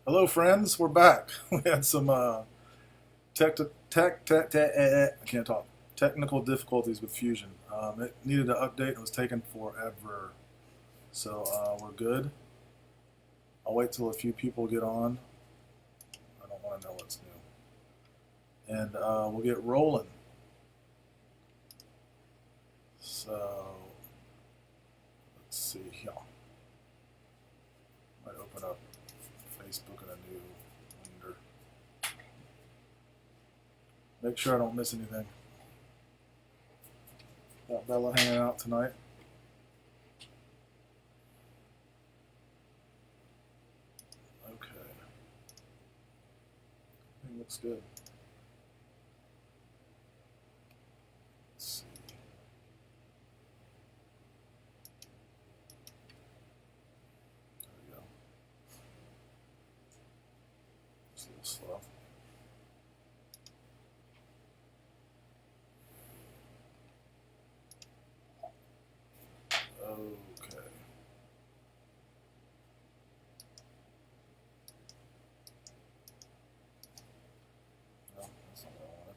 Hello, friends. We're back. We had some I can't talk. Technical difficulties with Fusion. It needed an update. It was taking forever. So we're good. I'll wait till a few people get on. I don't want to know what's new. And we'll get rolling. So let's see here. Might open up Facebook in a new window. Make sure I don't miss anything. Got Bella hanging out tonight. Okay. Everything looks good. Let's see. There we go. It's a little slow. Okay. No, that's not what I wanted.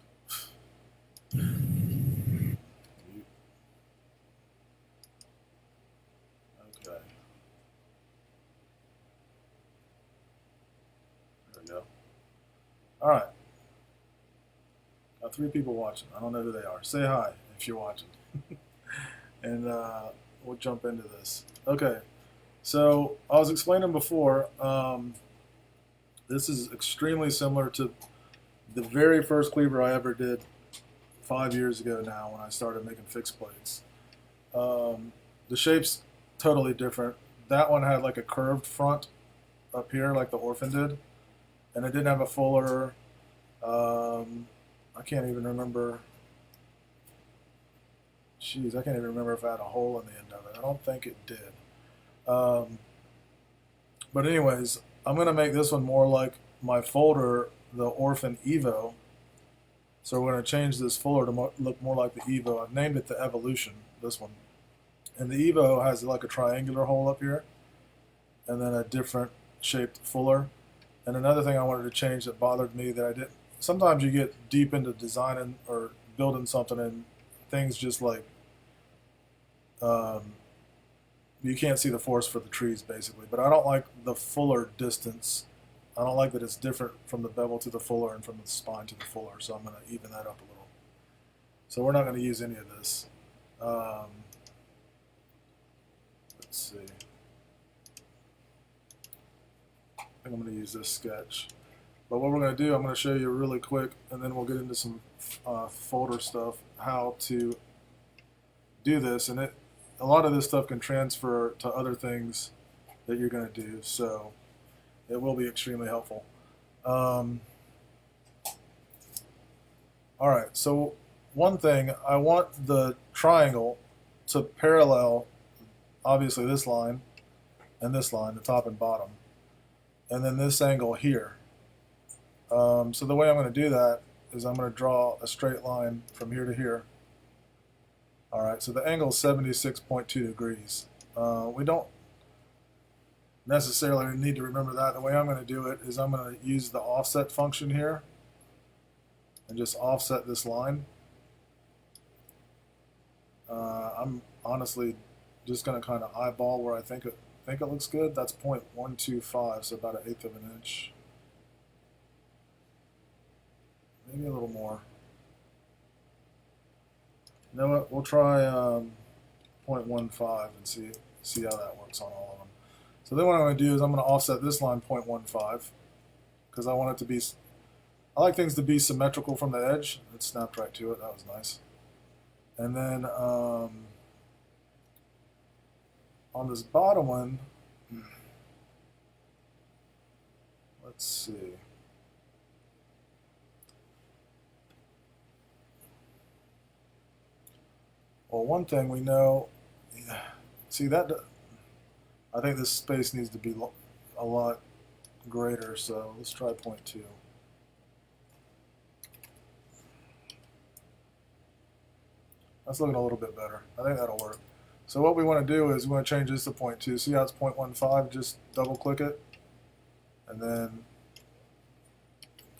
Okay. There we go. All right. Got 3 people watching. I don't know who they are. Say hi if you're watching. And we'll jump into this. Okay. So I was explaining before, this is extremely similar to the very first cleaver I ever did 5 years ago now when I started making fixed plates. The shape's totally different. That one had like a curved front up here like the Orphan did, and it didn't have a fuller. I can't even remember. Jeez, I can't even remember if I had a hole in the end of it. I don't think it did. Um, but anyways, I'm going to make this one more like my folder, the Orphan Evo. So we're going to change this fuller to look more like the Evo. I've named it the Evolution, this one. And the Evo has like a triangular hole up here, and then a different shaped fuller. And another thing I wanted to change that bothered me that I didn't. Sometimes you get deep into designing or building something and things just like um, you can't see the forest for the trees basically. But I don't like the fuller distance. I don't like that it's different from the bevel to the fuller and from the spine to the fuller. So I'm going to even that up a little. So we're not going to use any of this. Let's see. I think I'm going to use this sketch. But what we're going to do, I'm going to show you really quick, and then we'll get into some folder stuff, how to do this. And a lot of this stuff can transfer to other things that you're going to do, so it will be extremely helpful. All right, so one thing, I want the triangle to parallel, obviously, this line and this line, the top and bottom, and then this angle here. So the way I'm going to do that is I'm going to draw a straight line from here to here. All right, so the angle is 76.2 degrees. We don't necessarily need to remember that. The way I'm going to do it is I'm going to use the offset function here and just offset this line. I'm honestly just going to kind of eyeball where I think it looks good. That's 0.125, so about 1/8 of an inch. Maybe a little more. You know what? We'll try 0.15 and see how that works on all of them. So then what I'm going to do is I'm going to offset this line 0.15 because I want it to be. I like things to be symmetrical from the edge. It snapped right to it. That was nice. And then on this bottom one, let's see. Well, one thing we know, see that, I think this space needs to be a lot greater, so let's try 0.2. That's looking a little bit better. I think that'll work. So what we want to do is we want to change this to 0.2. See how it's 0.15? Just double click it, and then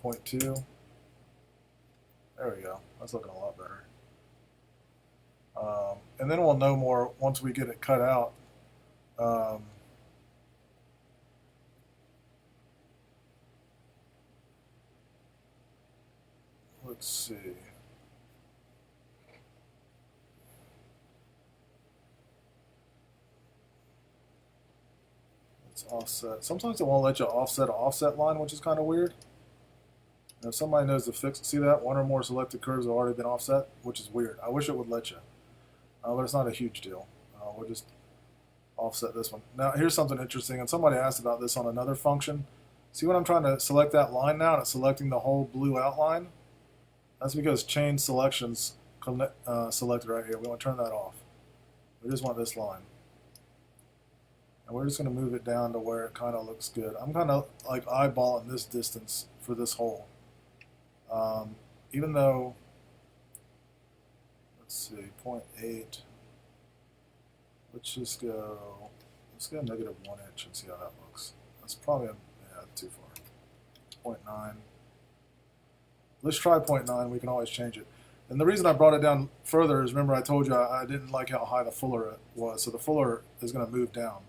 0.2. There we go. That's looking a lot better. And then we'll know more once we get it cut out. Let's see. Let's offset. Sometimes it won't let you offset an offset line, which is kind of weird. And if somebody knows the fix, see that? One or more selected curves have already been offset, which is weird. I wish it would let you. But it's not a huge deal. We'll just offset this one. Now, here's something interesting, and somebody asked about this on another function. See when I'm trying to select that line now, and it's selecting the whole blue outline? That's because chain selection's selected right here. We want to turn that off. We just want this line. And we're just going to move it down to where it kind of looks good. I'm kind of like eyeballing this distance for this hole. Even though, let's see, 0.8. Let's just go, let's go -1 inch and see how that looks. That's probably, yeah, too far. 0.9. Let's try 0.9. We can always change it. And the reason I brought it down further is, remember I told you I didn't like how high the fuller was. So the fuller is going to move down.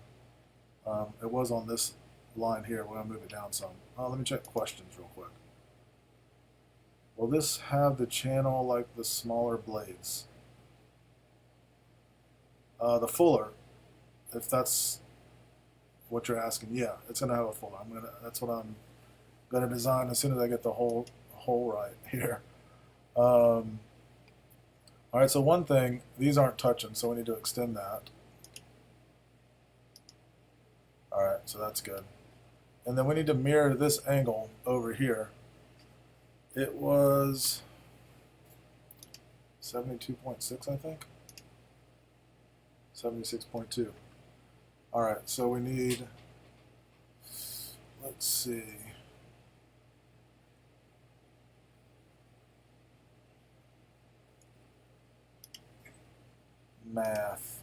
It was on this line here. We're going to move it down some. Let me check questions real quick. Will this have the channel like the smaller blades? The fuller, if that's what you're asking, yeah, it's going to have a fuller. That's what I'm going to design as soon as I get the hole right here. All right, so one thing, these aren't touching, so we need to extend that. All right, so that's good. And then we need to mirror this angle over here. It was 72.6, I think. 76.2. All right, so we need, let's see. Math.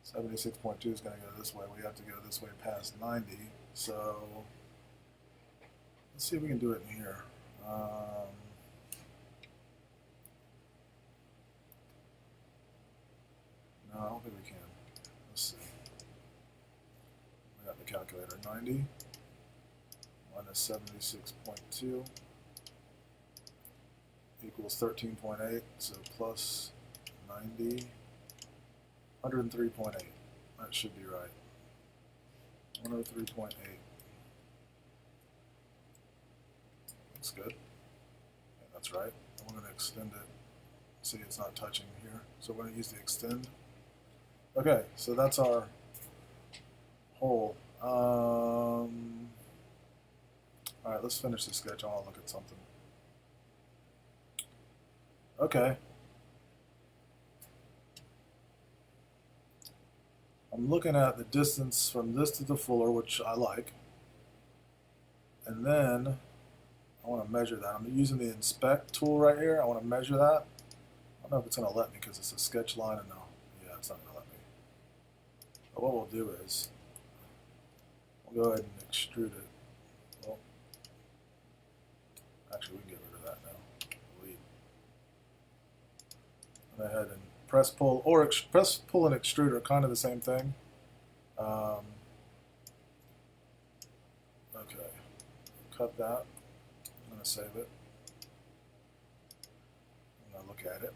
76.2 is going to go this way. We have to go this way past 90. So let's see if we can do it in here. No, I don't think we can. Let's see. We got the calculator. 90 minus 76.2 equals 13.8. So plus 90. 103.8. That should be right. 103.8. That's good. Yeah, that's right. I'm going to extend it. See, it's not touching here. So we're going to use the extend. Okay, so that's our hole. All right, let's finish the sketch. I want to look at something. Okay. I'm looking at the distance from this to the fuller, which I like. And then I want to measure that. I'm using the inspect tool right here. I want to measure that. I don't know if it's going to let me because it's a sketch line. And no, yeah, it's not going to let me. But what we'll do is we'll go ahead and extrude it. Well, actually, we can get rid of that now. Delete. Go ahead and press pull, or press pull and extrude are kind of the same thing. Okay, cut that. I'm going to save it. I'm going to look at it.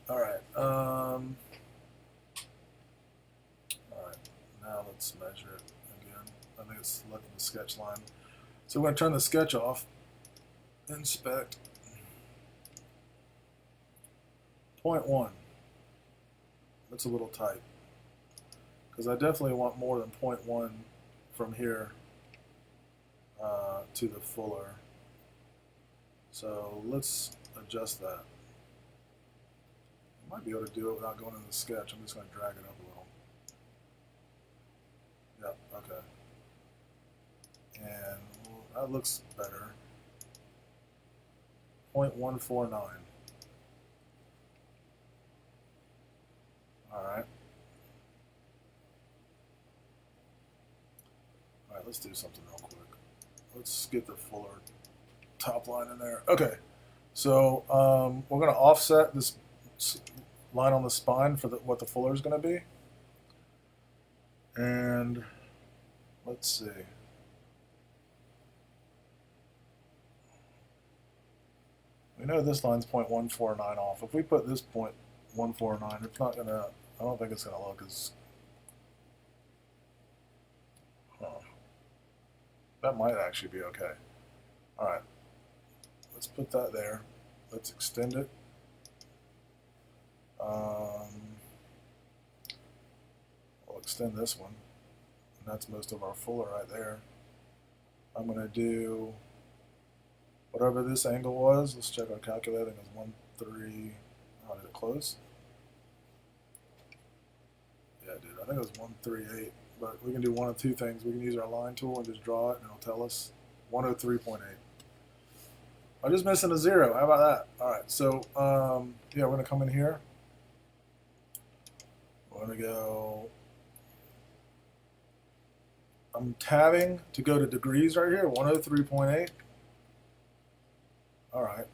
All right. All right. Now let's measure it again. I think it's selecting the sketch line. So we're going to turn the sketch off. Inspect. 0.1. That's a little tight because I definitely want more than 0.1 from here to the fuller. So let's adjust that. I might be able to do it without going into the sketch. I'm just going to drag it up a little. Yep, okay. And that looks better. 0.149. All right. let's do something real quick. Let's get the fuller top line in there. Okay, so we're going to offset this line on the spine for what the fuller is going to be. And let's see. We know this line's 0.149 off. If we put this 0.149, it's not going to, I don't think it's going to look as, that might actually be okay. All right, let's put that there. Let's extend it. We'll extend this one, and that's most of our fuller right there. I'm going to do whatever this angle was. Let's check our calculating. It's 1.3. Oh, did it close? Yeah, it did. I think it was 138. But we can do one of two things. We can use our line tool and just draw it, and it'll tell us 103.8. I'm just missing a 0. How about that? All right. So yeah, we're going to come in here. We're going to go. I'm tabbing to go to degrees right here. 103.8. All right.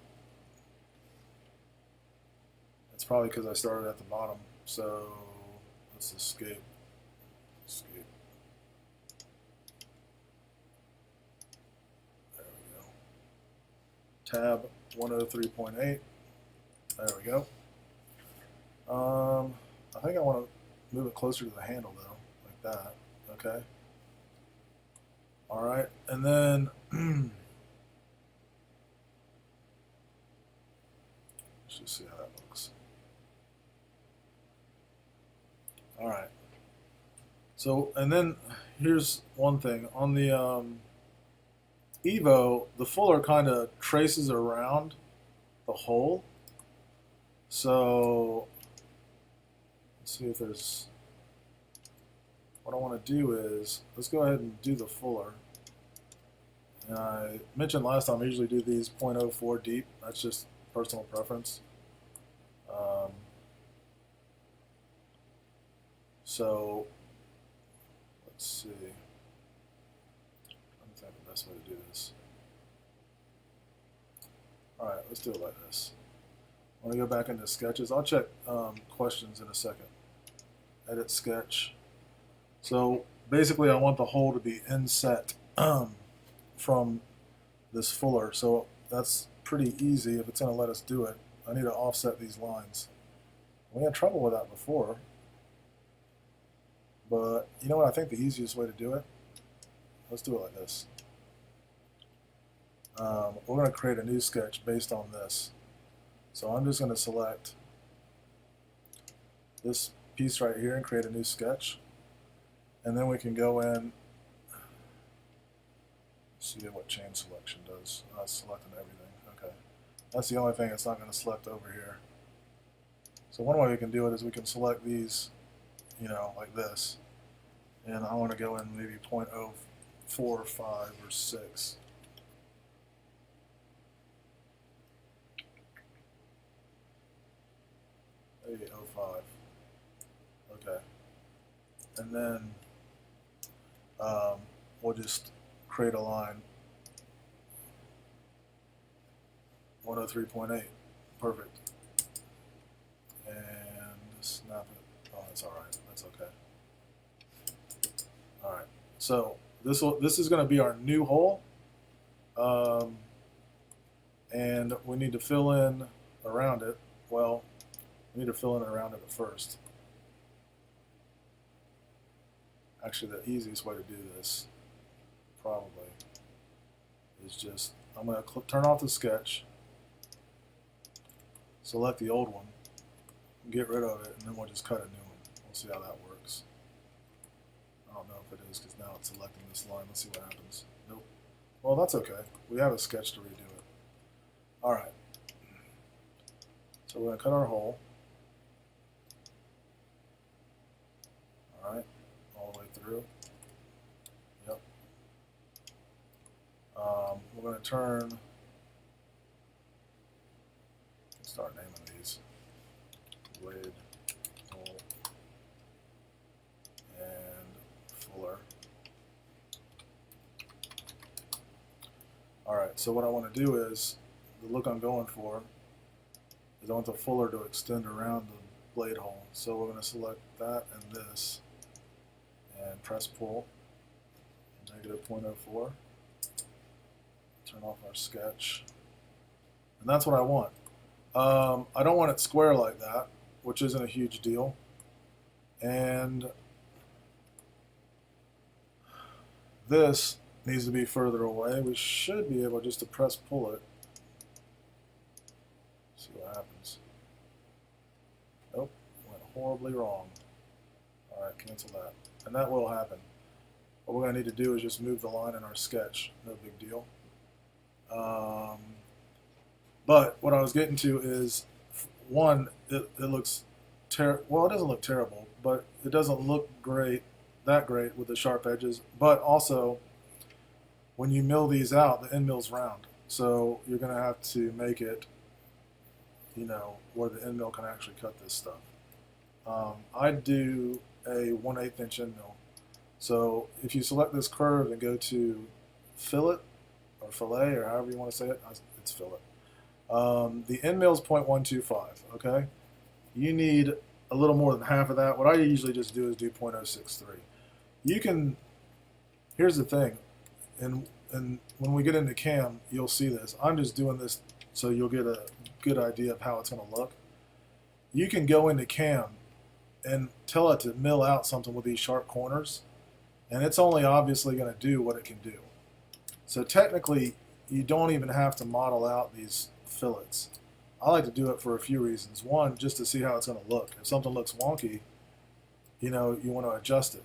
It's probably because I started at the bottom. So let's escape. Escape. There we go. Tab 103.8. There we go. I think I want to move it closer to the handle though, like that. Okay. All right, and then let's just see how that looks. All right. So, and then here's one thing on the Evo, the fuller kind of traces around the hole. So let's see if there's. What I want to do is let's go ahead and do the fuller. And I mentioned last time I usually do these 0.04 deep. That's just personal preference. So let's see. I'm trying to think the best way to do this. All right, let's do it like this. I'm going to go back into sketches. I'll check questions in a second. Edit sketch. So basically I want the hole to be inset from this fuller. So that's pretty easy if it's going to let us do it. I need to offset these lines. We had trouble with that before. But you know what I think the easiest way to do it? Let's do it like this. We're going to create a new sketch based on this. So I'm just going to select this piece right here and create a new sketch. And then we can go in, see what chain selection does. Selecting everything. Okay. That's the only thing it's not going to select over here. So one way we can do it is we can select these, you know, like this. And I want to go in maybe 0.045 or 6. Maybe 0.05. Okay. And then we'll just create a line. 103.8. Perfect. And snap it. Oh, that's all right. That's okay. All right. So this is going to be our new hole, and we need to fill in around it. Well, we need to fill in around it first. Actually, the easiest way to do this, probably, is just, I'm going to turn off the sketch, select the old one, get rid of it, and then we'll just cut a new one. We'll see how that works. I don't know if it is because now it's selecting this line. Let's see what happens. Nope. Well, that's okay. We have a sketch to redo it. All right. So we're going to cut our hole. All right. All the way through. Yep. We're going to turn. Start naming these. Blade, hole, and fuller. Alright, so what I want to do is, the look I'm going for, is I want the fuller to extend around the blade hole. So we're going to select that and this, and press pull, -0.04, turn off our sketch, and that's what I want. I don't want it square like that, which isn't a huge deal, and this needs to be further away. We should be able just to press pull it. See what happens. Nope, went horribly wrong. Alright, cancel that. And that will happen. What we're going to need to do is just move the line in our sketch. No big deal. But what I was getting to is, one, it looks well, it doesn't look terrible, but it doesn't look that great with the sharp edges. But also, when you mill these out, the end mill's round. So you're going to have to make it, where the end mill can actually cut this stuff. I do a 1/8 inch end mill. So if you select this curve and go to fillet, or fillet, or however you want to say it, it's fillet. The end mill is 0.125, okay? You need a little more than half of that. What I usually just do is do 0.063. You can, here's the thing, and when we get into cam, you'll see this. I'm just doing this so you'll get a good idea of how it's going to look. You can go into cam and tell it to mill out something with these sharp corners, and it's only obviously going to do what it can do. So technically, you don't even have to model out these fillets. I like to do it for a few reasons. One, just to see how it's going to look. If something looks wonky, you want to adjust it.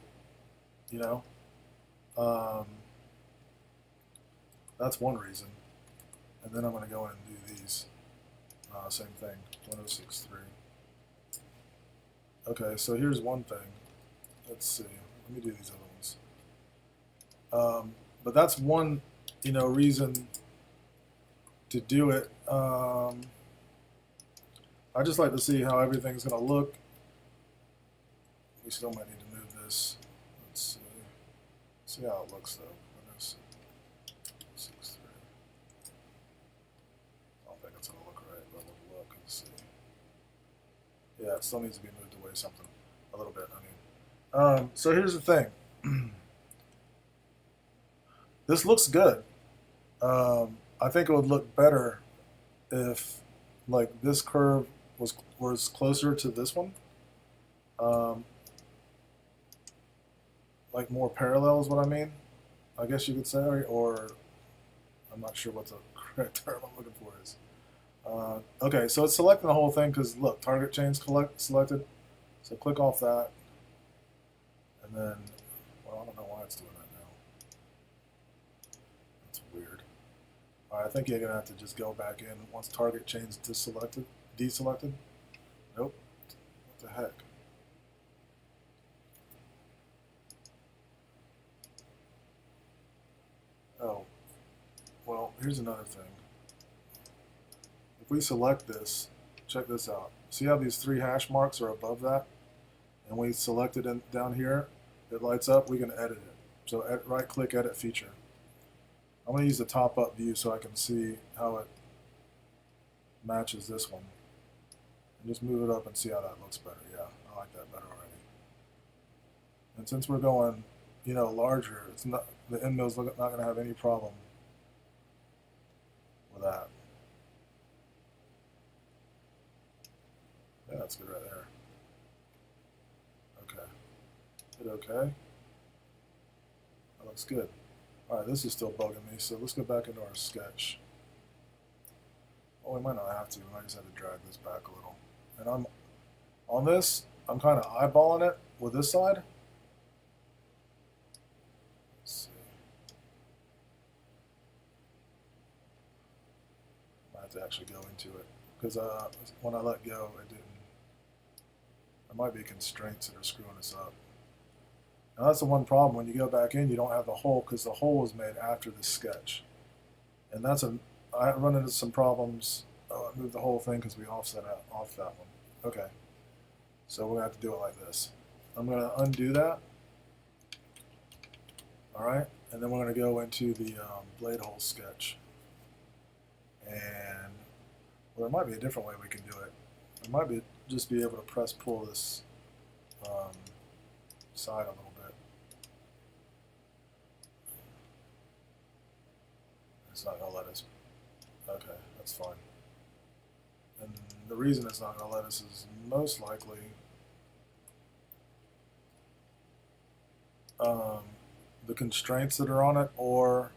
That's one reason. And then I'm going to go in and do these. Same thing, 1063. Okay, so here's one thing. Let's see. Let me do these other ones. But that's one, reason to do it. I just like to see how everything's going to look. We still might need to move this. Let's see. See how it looks though. 1063. I don't think it's going to look right, but we'll look and see. Yeah, it still needs to be moved away something a little bit. So here's the thing. This looks good. I think it would look better if, like, this curve was closer to this one. Like more parallel is what I mean. I guess you could say, or I'm not sure what the correct term I'm looking for is. Okay, so it's selecting the whole thing because look, target chain's selected. So click off that, and then, well, I don't know why it's doing that now. That's weird. All right, I think you're gonna have to just go back in once target chain's deselected. Nope. What the heck? Oh, well, here's another thing. If we select this, check this out. See how these 3 hash marks are above that? And we select it down here, it lights up, we can edit it. So right-click, Edit Feature. I'm going to use the top-up view so I can see how it matches this one. And just move it up and see how that looks better. Yeah, I like that better already. And since we're going, larger, it's not, the end mill's not going to have any problem with that. Yeah, that's good right there. Okay. Hit OK. That looks good. Alright, this is still bugging me, so let's go back into our sketch. Oh, we might not have to. We might just have to drag this back a little. And on this, I'm kind of eyeballing it with this side. Let's see. I have to actually go into it because when I let go, it didn't. There might be constraints that are screwing us up. Now that's the one problem. When you go back in, you don't have the hole because the hole was made after the sketch. And I run into some problems. I moved the whole thing because we offset off that one. Okay. So we're going to have to do it like this. I'm going to undo that. Alright. And then we're going to go into the blade hole sketch. And well, there might be a different way we can do it. I might be just be able to press pull this side a little bit. It's not going to let us. Okay, that's fine. And the reason it's not going to let us is most likely the constraints that are on it, or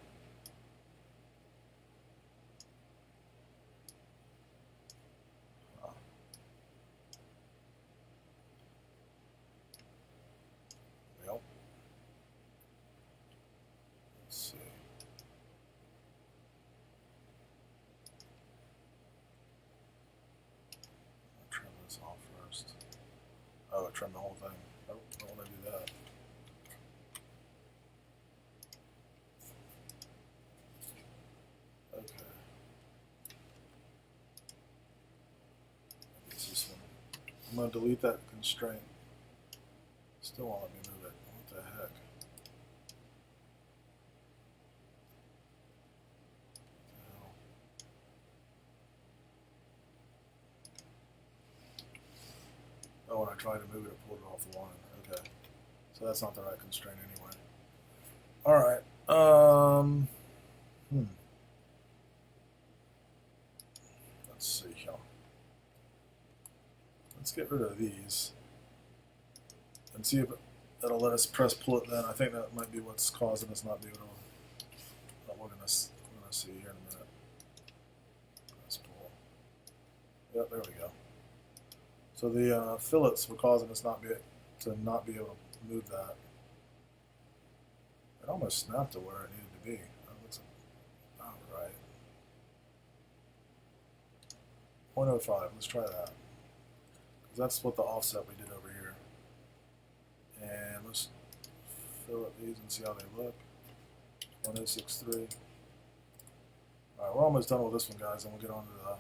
well, let's see. I'll trim this off first. Oh, I trimmed the whole thing. Nope, I don't want to do that. Okay. It's this one. I'm going to delete that constraint. Still won't let me move it. What the heck? Oh, when I tried to move it, it pulled it off the line. Okay. So that's not the right constraint anyway. Alright. Let's see here. Let's get rid of these and see if that'll let us press pull it then. I think that might be what's causing us not being able to. But we're gonna see here in a minute. Press pull. Yep, there we go. So the fillets were causing us not be able to move that. It almost snapped to where it needed to be. That looks about right. 0.05. Let's try that. Because that's what the offset we did over here. And let's fill up these and see how they look. 1063. Alright, we're almost done with this one, guys, and we'll get on to the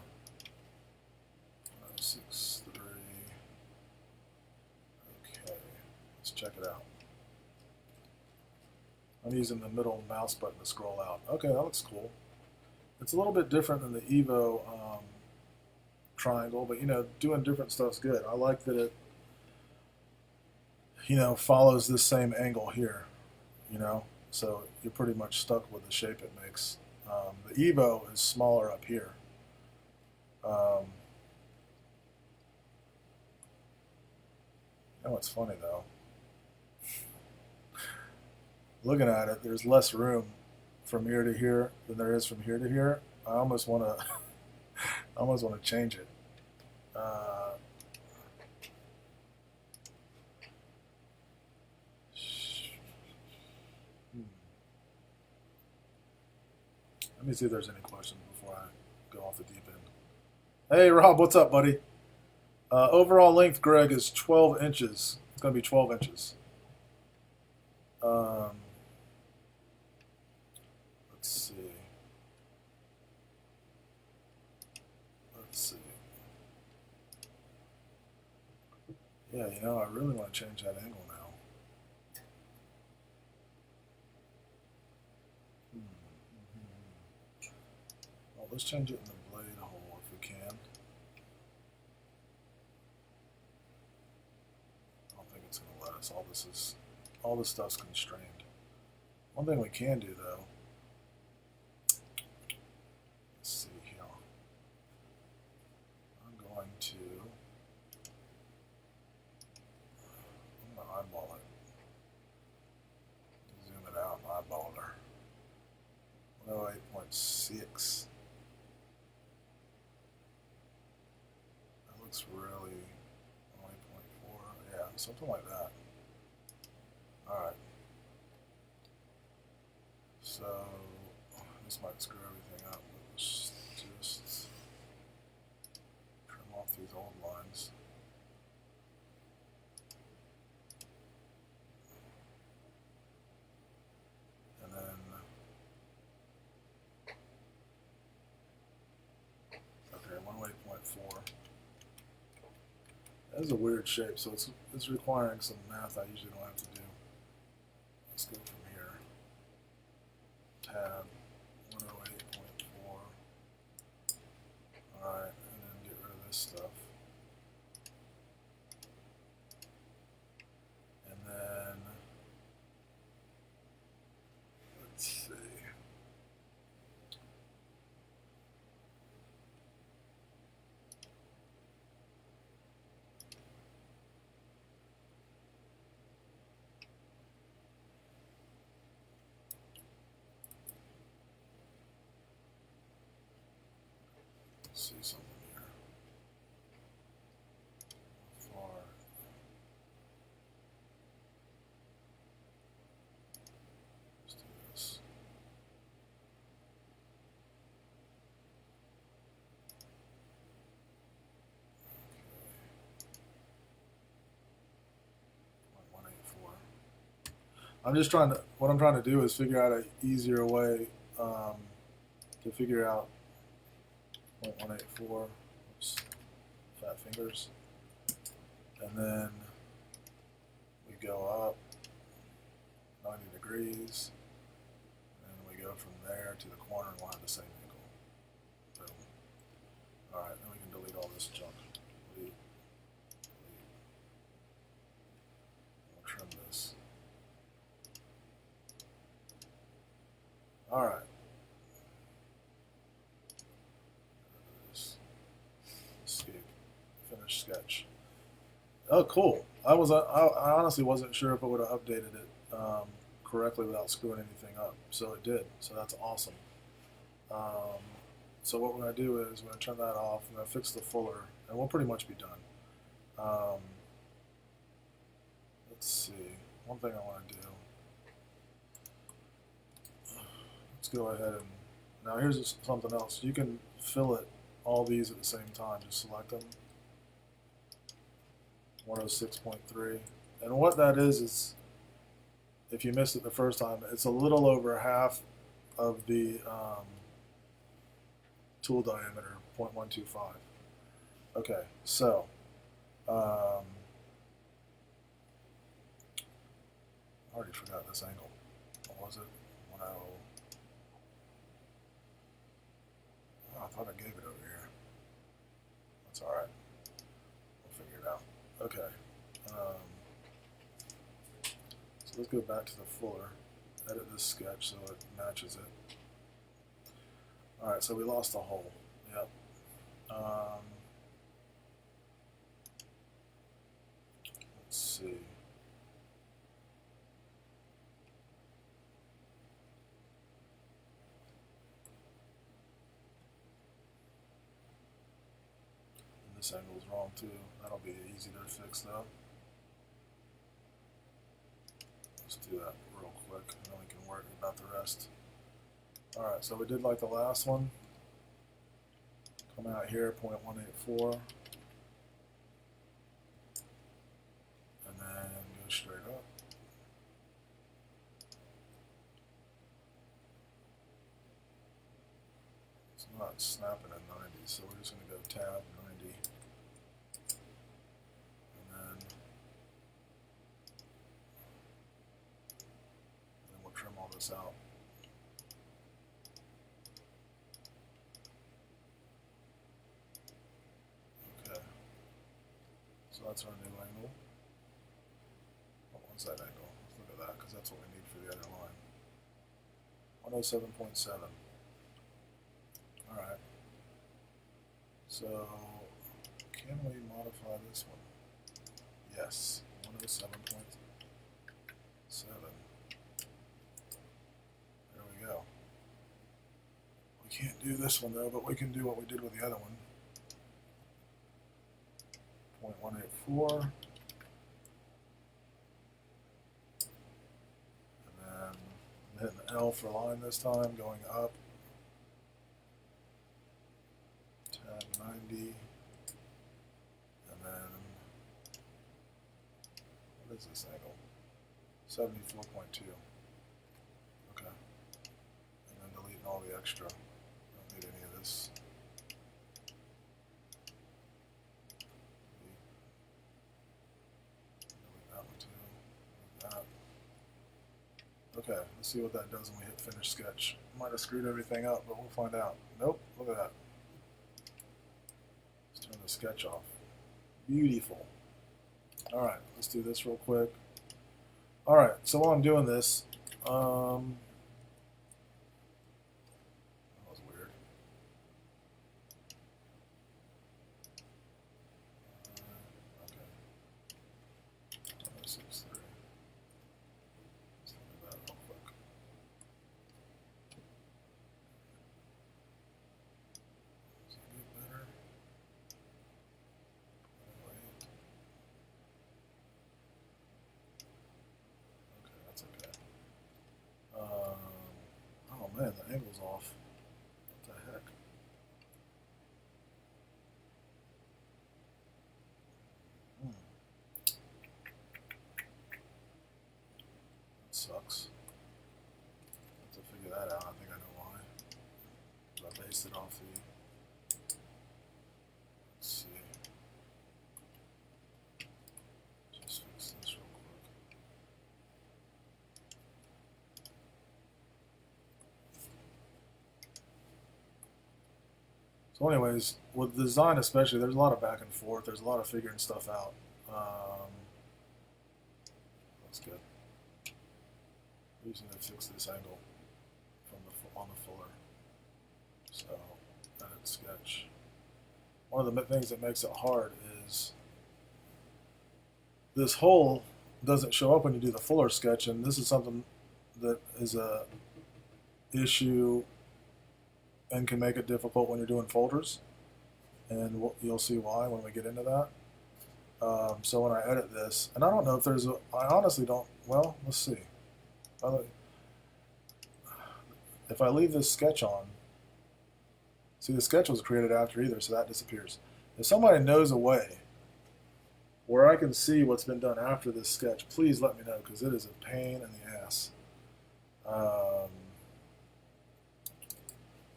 1063. Okay, let's check it out. I'm using the middle mouse button to scroll out. Okay, that looks cool. It's a little bit different than the Evo triangle, but you know, doing different stuff's good. I like that it, you know, follows this same angle here, you know, so you're pretty much stuck with the shape it makes. The Evo is smaller up here. You know what's funny though? Looking at it, there's less room from here to here than there is from here to here. I almost want to, I almost want to change it. Let me see if there's any questions before I go off the deep end. Hey Rob, what's up, buddy? Overall length, Greg, is 12 inches. It's going to be 12 inches. Let's see. Let's see. Yeah, you know, I really want to change that angle now. Well, let's change it in the blade hole if we can. I don't think it's going to let us. All this stuff's constrained. One thing we can do though. Let's see here. I'm going to eyeball it. Zoom it out and eyeball her. 108.6. That looks really 108.4. Yeah, something like that. Alright. So this might screw everything up. Let's just trim off these old lines. And then okay, 108.4. That is a weird shape, so it's requiring some math I usually don't have to do. Let's go from here. Tab 108.4. see something here. Far. Let's do this. Okay. 184. I'm just trying to. What I'm trying to do is figure out an easier way to figure out 0.184. Oops, fat fingers. And then we go up 90 degrees, and we go from there to the corner, and we'll have the same angle. Boom. All right, then we can delete all this junk. Delete. We'll trim this. All right. Escape. Finish sketch. Oh, cool. I honestly wasn't sure if it would have updated it correctly without screwing anything up. So it did. So that's awesome. So what we're going to do is we're going to turn that off. We're going to fix the fuller, and we'll pretty much be done. Let's see. One thing I want to do. Let's go ahead and now here's something else. You can fillet all these at the same time. Just select them. 106.3. And what that is if you missed it the first time, it's a little over half of the tool diameter, 0.125. Okay, so I already forgot this angle. What was it? 10. Oh, I thought I gave it over here. That's all right. We'll figure it out. Okay. So let's go back to the fuller. Edit this sketch so it matches it. All right, so we lost the hole. Yep. Let's see. This angle is wrong too. That'll be easy to fix though. Let's do that real quick, and then we can worry about the rest. Alright, so we did like the last one. Come out here, 0.184. And then go straight up. It's not snapping at 90, so we're just going to go tab 90. And then we'll trim all this out. Okay. So that's our new angle. What was that angle? Let's look at that, because that's what we need for the other line. 107.7. Alright. So, can we modify this one? Yes. 107.7. There we go. We can't do this one though, but we can do what we did with the other one. 0.184. And then hitting the L for line this time, going up. Tab 90. And then, what is this angle? 74.2. Okay. And then deleting all the extra. Don't need any of this. Delete that one too. Delete that. Okay, let's see what that does when we hit finish sketch. Might have screwed everything up, but we'll find out. Nope, look at that. Let's turn the sketch off. Beautiful. Alright, let's do this real quick. Alright, so while I'm doing this, that was weird. Okay. 106.3. Let's look at that real quick. Does it get better? angles off. What the heck? That sucks. I have to figure that out. I think I know why. I based it off the. Let's see. Just fix this real quick. So anyways, with design especially, there's a lot of back and forth. There's a lot of figuring stuff out. That's good. We just need to fix this angle from on the fuller. So, edit sketch. One of the things that makes it hard is this hole doesn't show up when you do the fuller sketch, and this is something that is a issue and can make it difficult when you're doing folders, and you'll see why when we get into that. So when I edit this, and I don't know if there's a, I honestly don't, well, let's see. If I leave this sketch on, see the sketch was created after either, so that disappears. If somebody knows a way where I can see what's been done after this sketch, please let me know, because it is a pain in the ass.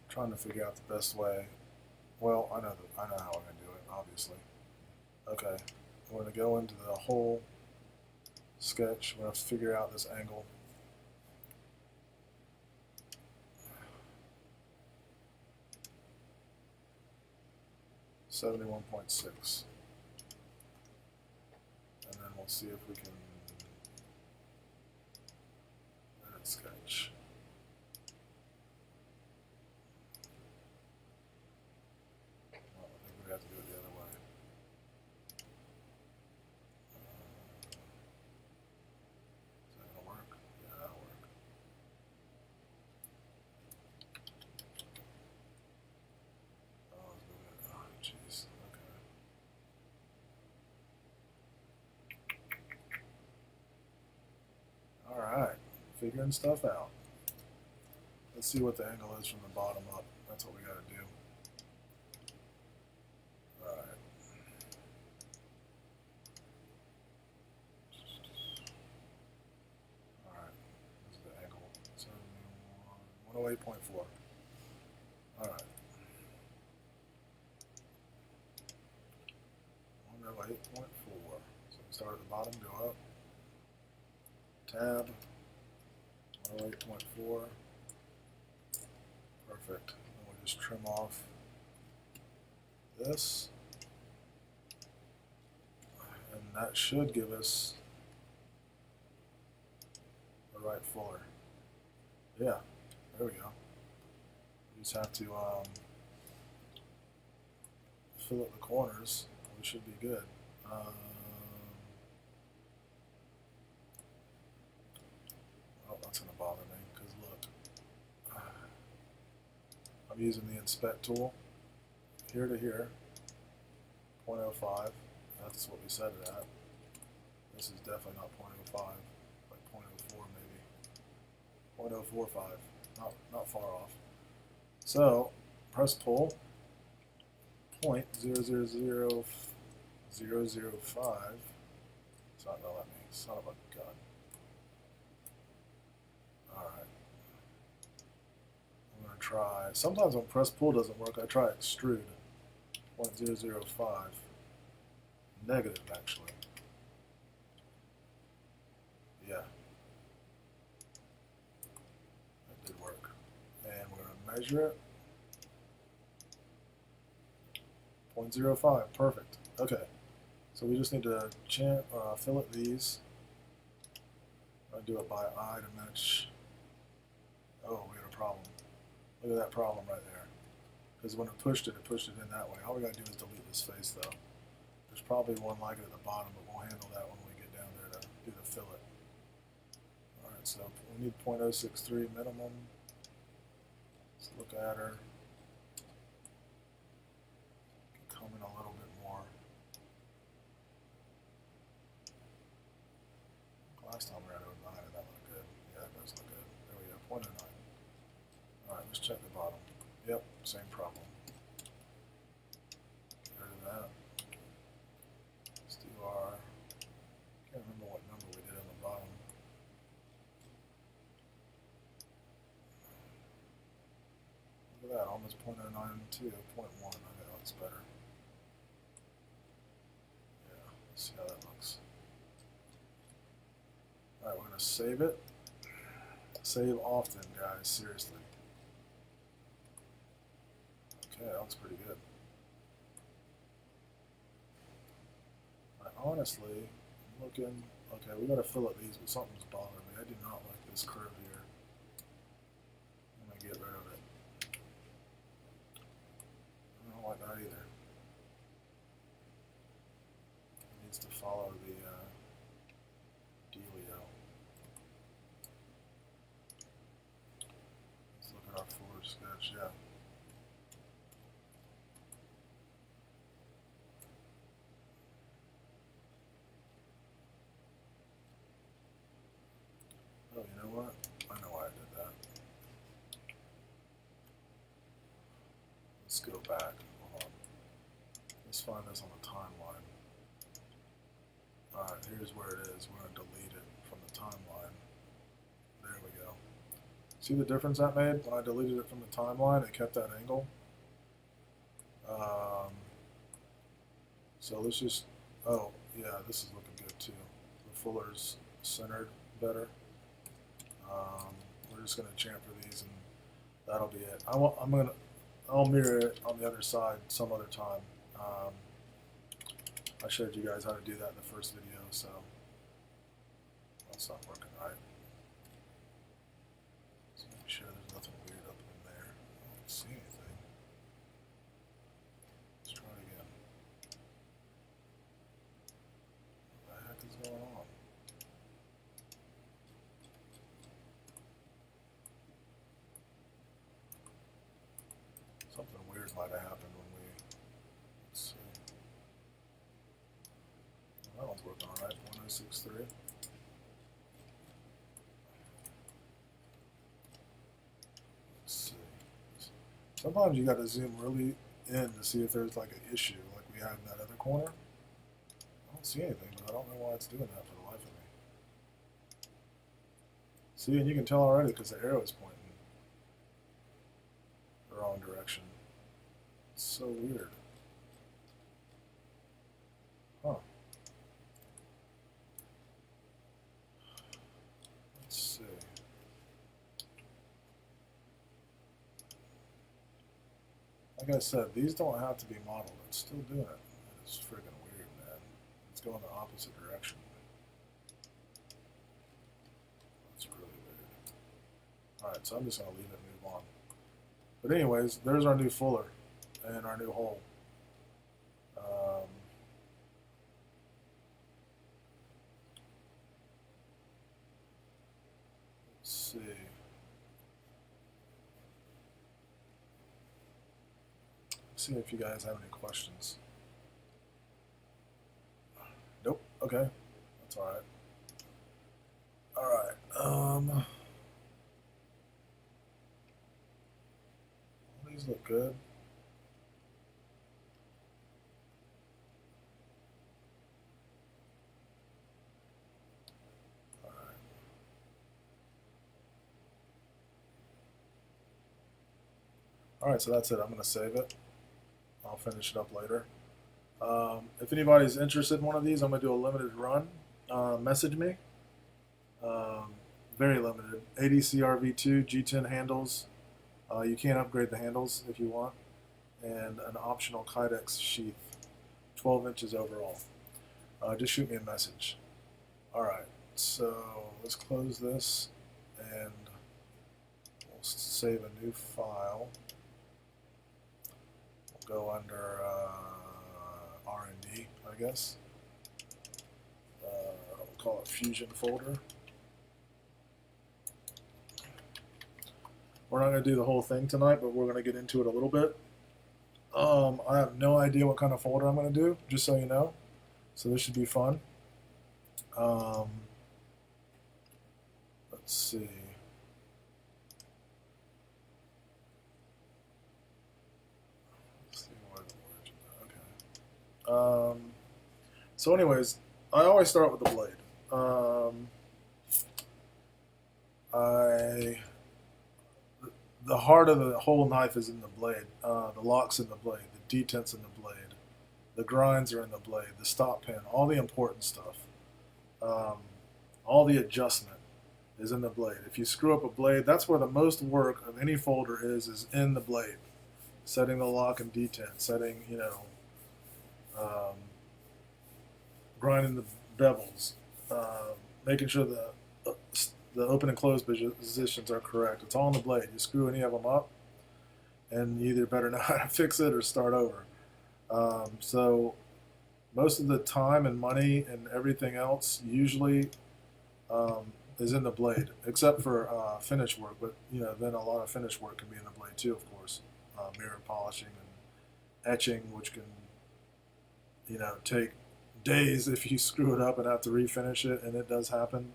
Trying to figure out the best way. Well, I know how I'm going to do it, obviously. Okay, we're going to go into the whole sketch. We're going to figure out this angle. $71.6. And then we'll see if we can edit sketch. Well, I think we have to do it the other way. Is that going to work? Yeah, that'll work. Oh, jeez. Okay. All right, figuring stuff out. Let's see what the angle is from the bottom up. That's what we got to do. All right. All right. This is the angle. 108.4. All right. 108.4. So start at the bottom, go up. Tab. 108.4. Perfect. And we'll just trim off this. And that should give us the right fuller. Yeah, there we go. We just have to fill up the corners. We should be good. Well, that's going to bother me because look, I'm using the inspect tool here to here, 0.05. That's what we set it at. This is definitely not 0.05, like 0.04 maybe, 0.045. Not far off. So press pull. 0.000005. It's not gonna let me. Son of a gun. Alright. I'm gonna try. Sometimes when press pull doesn't work, I try extrude. 0.005. Negative actually. Yeah. That did work. And we're gonna measure it. 0.05, perfect. Okay, so we just need to fillet these. I'll do it by eye to match. Oh, we got a problem. Look at that problem right there. Because when it pushed it in that way. All we got to do is delete this face though. There's probably one like it at the bottom, but we'll handle that when we get down there to do the fillet. Alright, so we need 0.063 minimum. Let's look at her. Come in a little bit more. Last time we were at 0.9 and that looked good. Yeah, that does look good. There we go, 0.09. Alright, we check the bottom. Yep, same problem. Get rid of that. Let's do our, can't remember what number we did on the bottom. Look at that, almost 0.092, 0.1. I think that's better. Yeah, let's see how that looks. Alright, we're going to save it. Save often, guys, seriously. Okay, that looks pretty good. Honestly, I'm looking, okay, we got to fill up these, but something's bothering me. I do not like this curve here. I'm going to get rid of it. I don't like that either. It needs to follow the dealio. Let's look at our forward sketch, yeah. Oh, you know what? I know why I did that. Let's go back. Hold on. Let's find this on the timeline. Alright, here's where it is. We're going to delete it from the timeline. There we go. See the difference that made? When I deleted it from the timeline, it kept that angle. So let's just, oh, yeah, this is looking good too. The fuller's centered better. We're just going to chamfer these and that'll be it. I'll mirror it on the other side some other time. I showed you guys how to do that in the first video, so that's not working right. Let's make sure there's nothing weird up in there. I don't see anything. Let's try it again. What the heck is going on? Something weird might have happened when we, let's see. That one's working all right, 1063. Let's see. Sometimes you got to zoom really in to see if there's like an issue, like we had in that other corner. I don't see anything, but I don't know why it's doing that for the life of me. See, and you can tell already because the arrow is pointing the wrong direction. It's so weird. Huh. Let's see. Like I said, these don't have to be modeled. It's still doing it. It's freaking weird, man. It's going the opposite direction. That's really weird. Alright, so I'm just going to leave it and move on. But anyways, there's our new fuller and our new hole. Let's see. See if you guys have any questions. Nope. Okay. That's alright. Alright. These look good. Alright, so that's it. I'm going to save it. I'll finish it up later. If anybody's interested in one of these, I'm going to do a limited run. Message me. Very limited. ADCRV2 G10 handles. You can upgrade the handles if you want. And an optional Kydex sheath. 12 inches overall. Just shoot me a message. Alright, so let's close this and we'll save a new file. We'll go under R&D, I guess. We'll call it Fusion folder. We're not going to do the whole thing tonight, but we're going to get into it a little bit. I have no idea what kind of folder I'm going to do, just so you know. So this should be fun. Let's see. So anyways, I always start with the blade. I the heart of the whole knife is in the blade. The lock's in the blade. The detent's in the blade. The grinds are in the blade. The stop pin, all the important stuff, um, all the adjustment is in the blade. If you screw up a blade, that's where the most work of any folder is in the blade. Setting the lock and detent, setting, um, grinding the bevels, making sure the open and close positions are correct. It's all on the blade. You screw any of them up, and you either better know how to fix it or start over. So most of the time and money and everything else usually is in the blade, except for finish work. But then a lot of finish work can be in the blade too, of course. Mirror polishing and etching, which can take days if you screw it up and have to refinish it, and it does happen.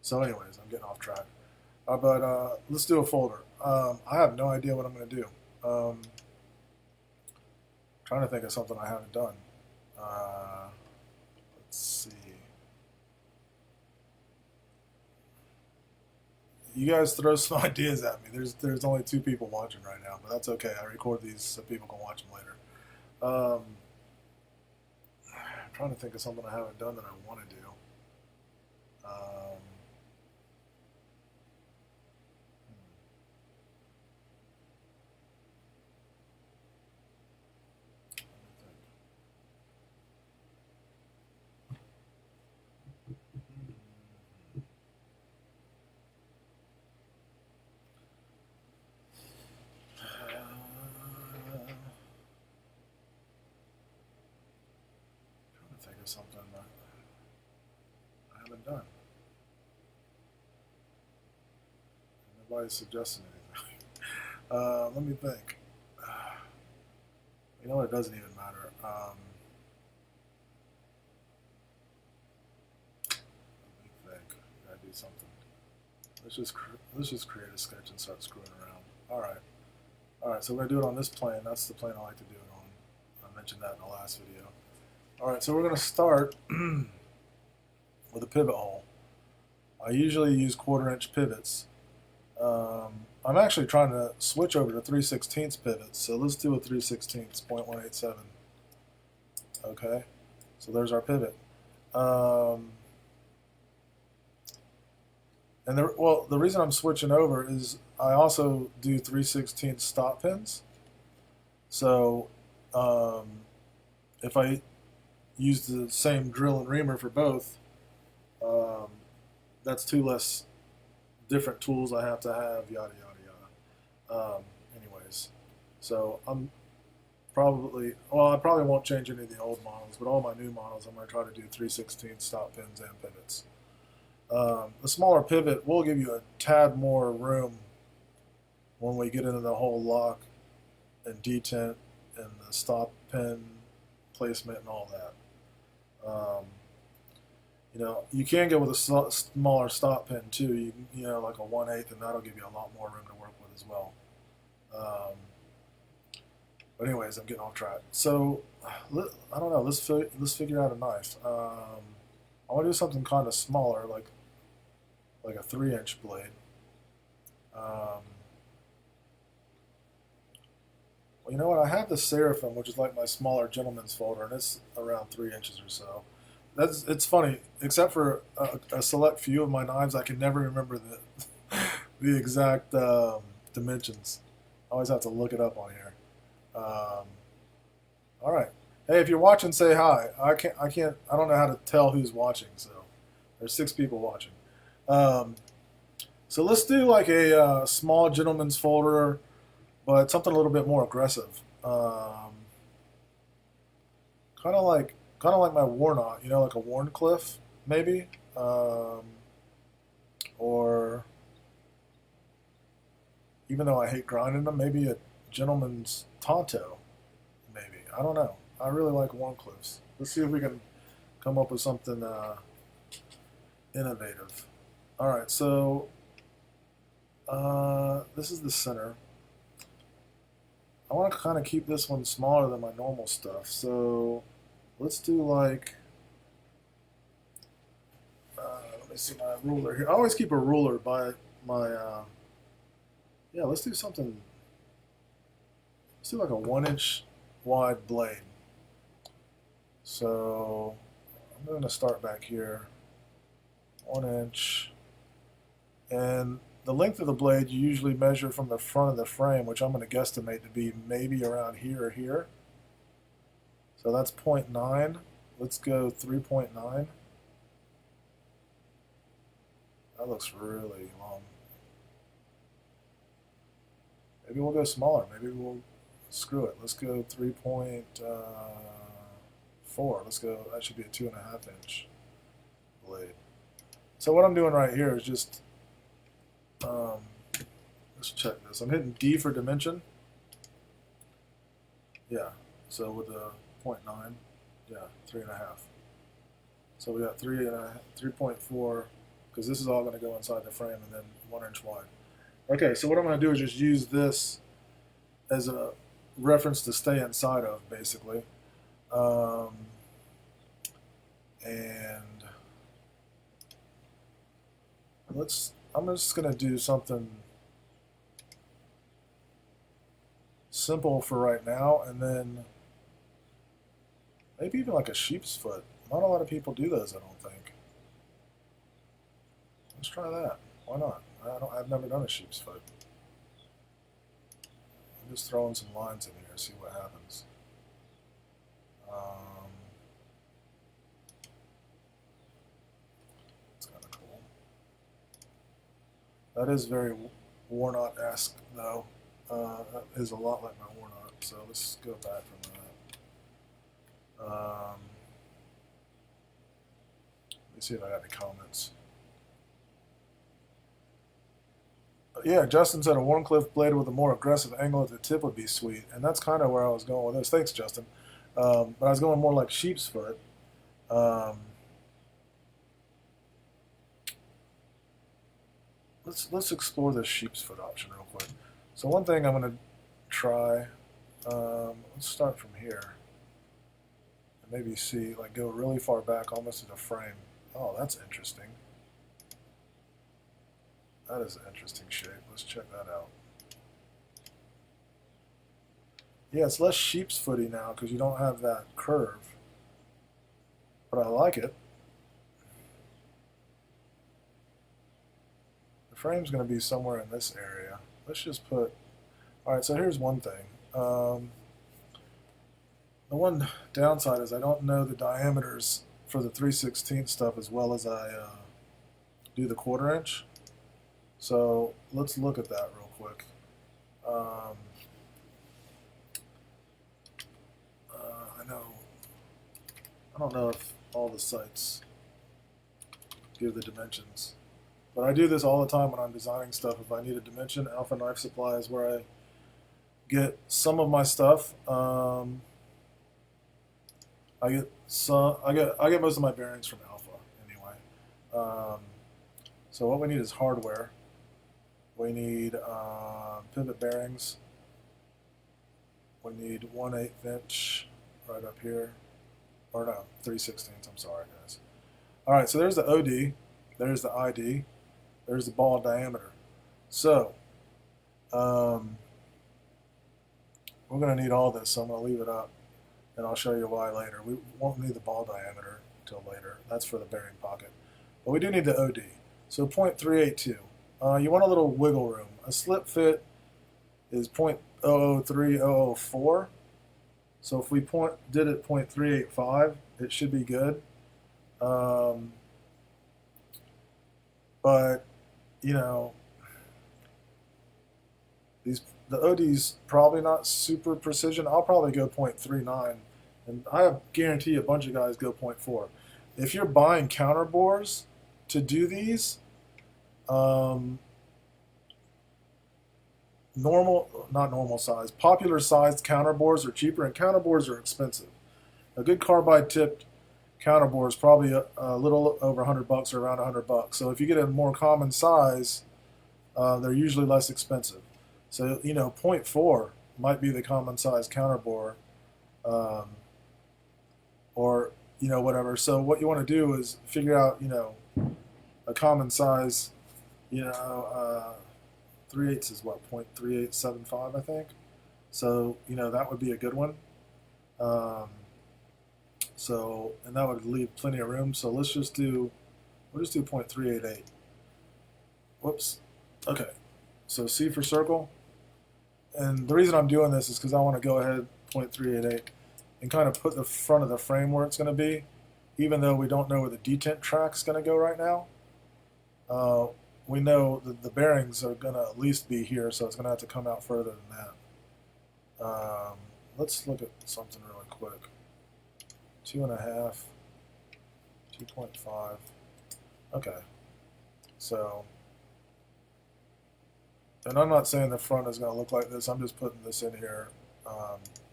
So, anyways, I'm getting off track. But let's do a folder. I have no idea what I'm going to do. Trying to think of something I haven't done. Let's see. You guys throw some ideas at me. There's only 2 people watching right now, but that's okay. I record these so people can watch them later. I'm trying to think of something I haven't done that I want to do. Think of something that I haven't done. Nobody's suggesting anything. Let me think. You know what? It doesn't even matter. Let me think. I gotta do something. Let's just create a sketch and start screwing around. All right. So we're gonna do it on this plane. That's the plane I like to do it on. I mentioned that in the last video. All right, so we're going to start with a pivot hole. I usually use 1/4" pivots. I'm actually trying to switch over to 3/16 pivots, so let's do a 3/16, 0.187. Okay, so there's our pivot. And the reason I'm switching over is I also do 3/16 stop pins. So if I use the same drill and reamer for both, that's 2 less different tools I have to have, yada, yada, yada. Anyways, so I probably won't change any of the old models, but all my new models I'm going to try to do 3/16 stop pins and pivots. The smaller pivot will give you a tad more room when we get into the whole lock and detent and the stop pin placement and all that. You can go with a smaller stop pin too. Like a 1/8, and that'll give you a lot more room to work with as well. But anyways, I'm getting off track. So I don't know. Let's figure out a knife. I want to do something kind of smaller, like a 3" blade. Well, you know what? I have the Seraphim, which is like my smaller gentleman's folder, and it's around 3 inches or so. It's funny, except for a select few of my knives, I can never remember the exact dimensions. I always have to look it up on here. All right. Hey, if you're watching, say hi. I don't know how to tell who's watching, so there's 6 people watching. So let's do like a small gentleman's folder, but something a little bit more aggressive. Kind of like my Warnot, like a Warncliffe, maybe, or even though I hate grinding them, maybe a gentleman's Tonto, maybe. I don't know. I really like Warncliffes. Let's see if we can come up with something innovative. All right, so this is the center. I want to kind of keep this one smaller than my normal stuff, so let's do like, let me see my ruler here. I always keep a ruler by my, yeah, let's do something, let's do like a 1 inch wide blade. So I'm going to start back here, 1 inch. And the length of the blade you usually measure from the front of the frame, which I'm going to guesstimate to be maybe around here or here. So that's 0.9. Let's go 3.9. That looks really long. Maybe we'll go smaller. Maybe we'll screw it. Let's go 3.4. Let's go, that should be a 2.5 inch blade. So what I'm doing right here is just, let's check this. I'm hitting D for dimension. Yeah, so with the 0.9, yeah, 3.5. So we got 3.4, because this is all going to go inside the frame, and then 1 inch wide. Okay, so what I'm going to do is just use this as a reference to stay inside of, basically. And I'm just going to do something simple for right now, and then maybe even like a sheep's foot. Not a lot of people do those, I don't think. Let's try that. Why not? I've never done a sheep's foot. I'm just throwing some lines in here, see what happens. It's kind of cool. That is very Warnot-esque, though. That is a lot like my Warnot, so let's go back from that. Let me see if I got any comments. Yeah, Justin said a Warncliffe blade with a more aggressive angle at the tip would be sweet, and that's kind of where I was going with this. Thanks, Justin. But I was going more like sheep's foot. Let's explore this sheep's foot option real quick. So one thing I'm going to try, let's start from here. And maybe see, like go really far back almost to the frame. Oh, that's interesting. That is an interesting shape. Let's check that out. Yeah, it's less sheep's footy now because you don't have that curve. But I like it. The frame's going to be somewhere in this area. Let's just put... Alright, so here's one thing. The one downside is I don't know the diameters for the 3/16 stuff as well as I do the 1/4 inch. So let's look at that real quick. I don't know if all the sites give the dimensions, but I do this all the time when I'm designing stuff. If I need a dimension, Alpha Knife Supply is where I get some of my stuff. I get most of my bearings from Alpha anyway. So what we need is hardware. We need pivot bearings. We need 1/8 inch right up here. Or no, 3/16. I'm sorry, guys. All right, so there's the OD. There's the ID. There's the ball diameter. So we're going to need all this, so I'm going to leave it up, and I'll show you why later. We won't need the ball diameter until later. That's for the bearing pocket. But we do need the OD. So 0.382. You want a little wiggle room. A slip fit is 0.003004. So if we did it 0.385, it should be good. But, you know, the OD's probably not super precision. I'll probably go 0.39. And I guarantee a bunch of guys go 0.4. If you're buying counter bores to do these, not normal size, popular sized counter bores are cheaper, and counter bores are expensive. A good carbide tipped counter bore is probably a little over $100 or around $100. So if you get a more common size, they're usually less expensive. So 0.4 might be the common size counter bore. or whatever. So what you want to do is figure out a common size. 3/8 is what, 0.3875, I think. So that would be a good one. Um, and that would leave plenty of room. So we'll just do 0.388. Whoops. Okay. So C for circle. And the reason I'm doing this is because I want to go ahead 0.388 and kind of put the front of the frame where it's going to be, even though we don't know where the detent track's going to go right now. We know that the bearings are going to at least be here, so it's going to have to come out further than that. Let's look at something really quick. 2.5, 2.5. Okay. So, and I'm not saying the front is going to look like this. I'm just putting this in here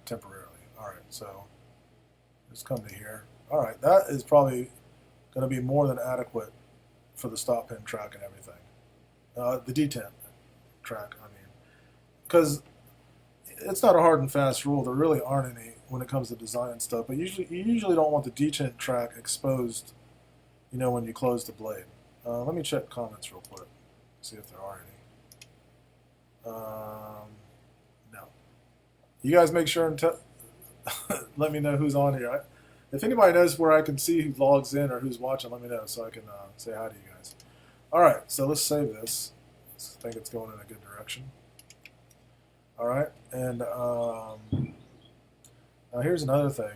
temporarily. All right, so just come to here. All right, that is probably going to be more than adequate for the stop pin track and everything. The detent track, I mean, because it's not a hard and fast rule. There really aren't any when it comes to design and stuff. But you usually don't want the detent track exposed, when you close the blade. Let me check comments real quick, see if there are any. No. You guys make sure and let me know who's on here. If anybody knows where I can see who logs in or who's watching, let me know so I can say hi to you guys. All right, so let's save this. I think it's going in a good direction. All right, and now here's another thing.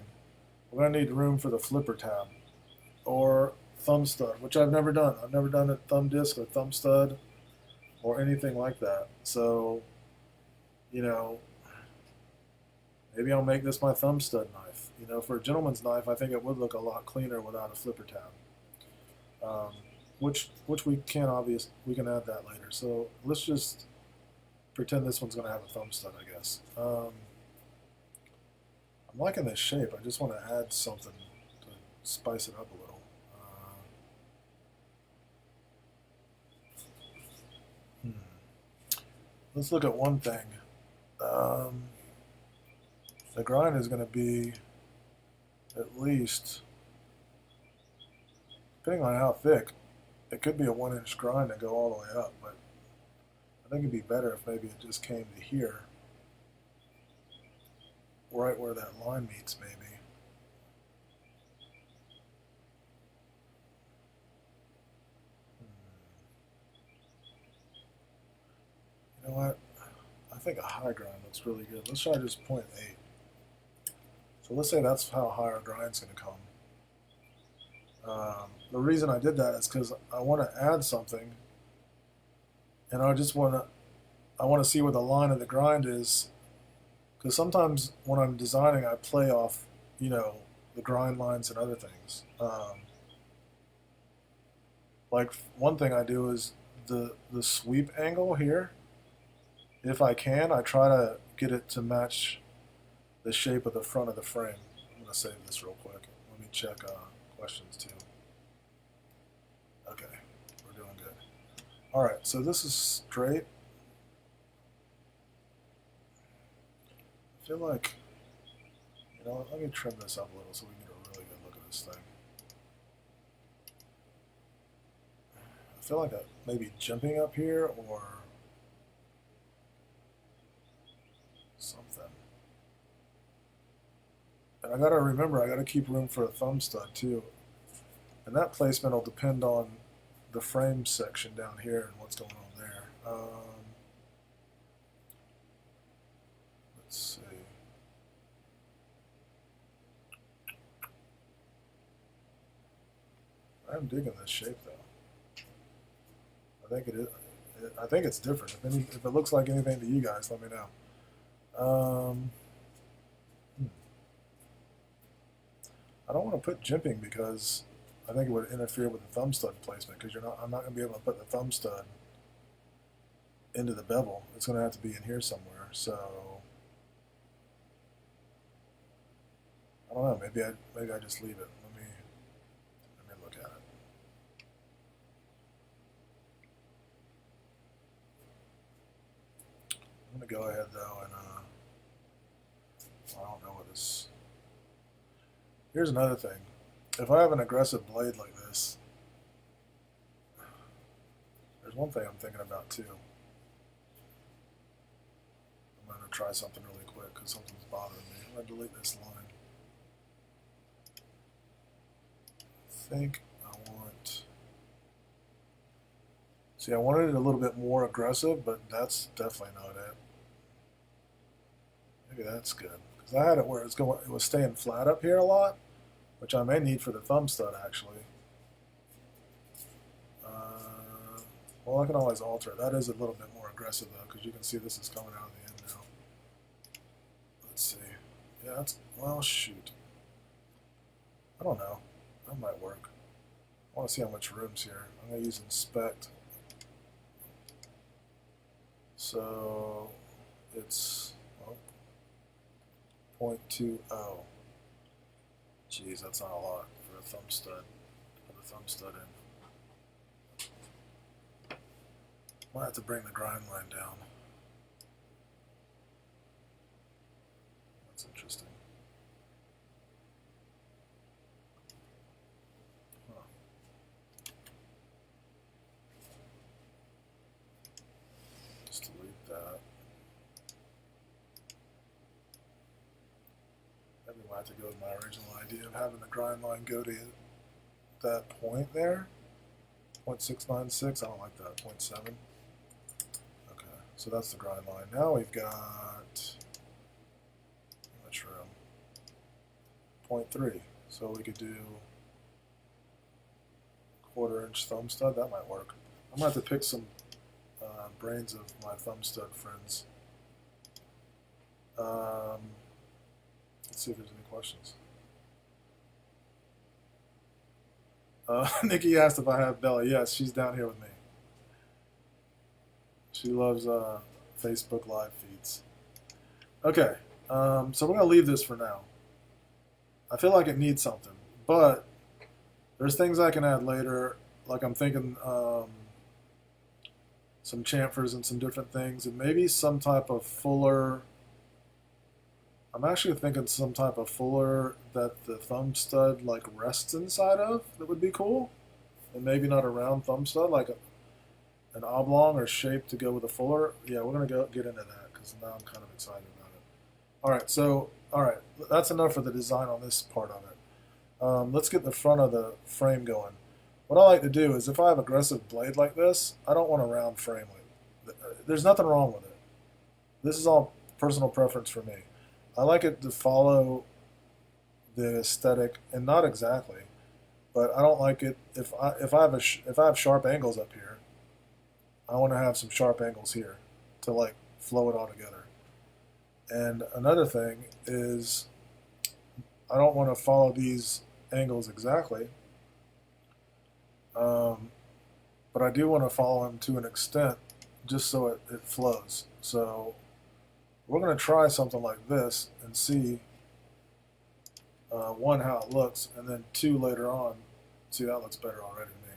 We're going to need room for the flipper tab or thumb stud, which I've never done. I've never done a thumb disc or thumb stud or anything like that. So, maybe I'll make this my thumb stud knife. For a gentleman's knife, I think it would look a lot cleaner without a flipper tab. Which we can add that later. So let's just pretend this one's going to have a thumb stud, I guess. I'm liking this shape. I just want to add something to spice it up a little. Let's look at one thing. The grind is going to be at least, depending on how thick, it could be a 1-inch grind and go all the way up, but I think it'd be better if maybe it just came to here, right where that line meets, maybe. You know what? I think a high grind looks really good. Let's try just 0.8. So let's say that's how high our grind's going to come. The reason I did that is because I want to add something, and I want to see where the line of the grind is, because sometimes when I'm designing, I play off, the grind lines and other things. Like one thing I do is the sweep angle here. If I can, I try to get it to match the shape of the front of the frame. I'm going to save this real quick. Let me check questions too. Okay, we're doing good. All right, so this is straight. I feel like, let me trim this up a little so we can get a really good look at this thing. I feel like maybe jumping up here or something. And I gotta remember, I gotta keep room for a thumb stud too. And that placement will depend on the frame section down here and what's going on there. Let's see. I'm digging this shape though. I think it is. I think it's different. If it looks like anything to you guys, let me know. I don't want to put jimping because I think it would interfere with the thumb stud placement, because I'm not going to be able to put the thumb stud into the bevel. It's going to have to be in here somewhere. So I don't know. Maybe I just leave it. Let me look at it. I'm going to go ahead though and I don't know what this. Here's another thing. If I have an aggressive blade like this, there's one thing I'm thinking about too. I'm going to try something really quick because something's bothering me. I'm going to delete this line. I think I want... See, I wanted it a little bit more aggressive, but that's definitely not it. Maybe that's good. Because I had it where it was staying flat up here a lot, which I may need for the thumb stud, actually. Well, I can always alter it. That is a little bit more aggressive, though, because you can see this is coming out of the end now. Let's see. Yeah, that's... Well, shoot. I don't know. That might work. I want to see how much room's here. I'm going to use inspect. So it's 0.20. Jeez, that's not a lot for a thumb stud. Put a thumb stud in. Might have to bring the grind line down. That's interesting. Huh. Just delete that. Maybe we'll have to go with my original idea of having the grind line go to that point there. 0.696. I don't like that. 0.7. So that's the grind line. Now we've got how much room? 0.3. So we could do 1/4 inch thumb stud. That might work. I'm going to have to pick some brains of my thumb stud friends. Let's see if there's any questions. Nikki asked if I have Bella. Yes, she's down here with me. She loves Facebook Live feeds. Okay, so we're going to leave this for now. I feel like it needs something, but there's things I can add later. Like I'm thinking some chamfers and some different things, and maybe some type of fuller. I'm actually thinking some type of fuller that the thumb stud like rests inside of. That would be cool, and maybe not a round thumb stud, like an oblong or shape to go with a fuller. Yeah, we're going to get into that because now I'm kind of excited about it. All right, that's enough for the design on this part of it. Let's get the front of the frame going. What I like to do is if I have aggressive blade like this, I don't want a round frame. There's nothing wrong with it. This is all personal preference for me. I like it to follow the aesthetic, and not exactly, but I don't like it if I have sharp angles up here. I want to have some sharp angles here to like flow it all together. And another thing is I don't want to follow these angles exactly, but I do want to follow them to an extent just so it flows. So we're going to try something like this and see, one, how it looks, and then two, later on, see, that looks better already to me.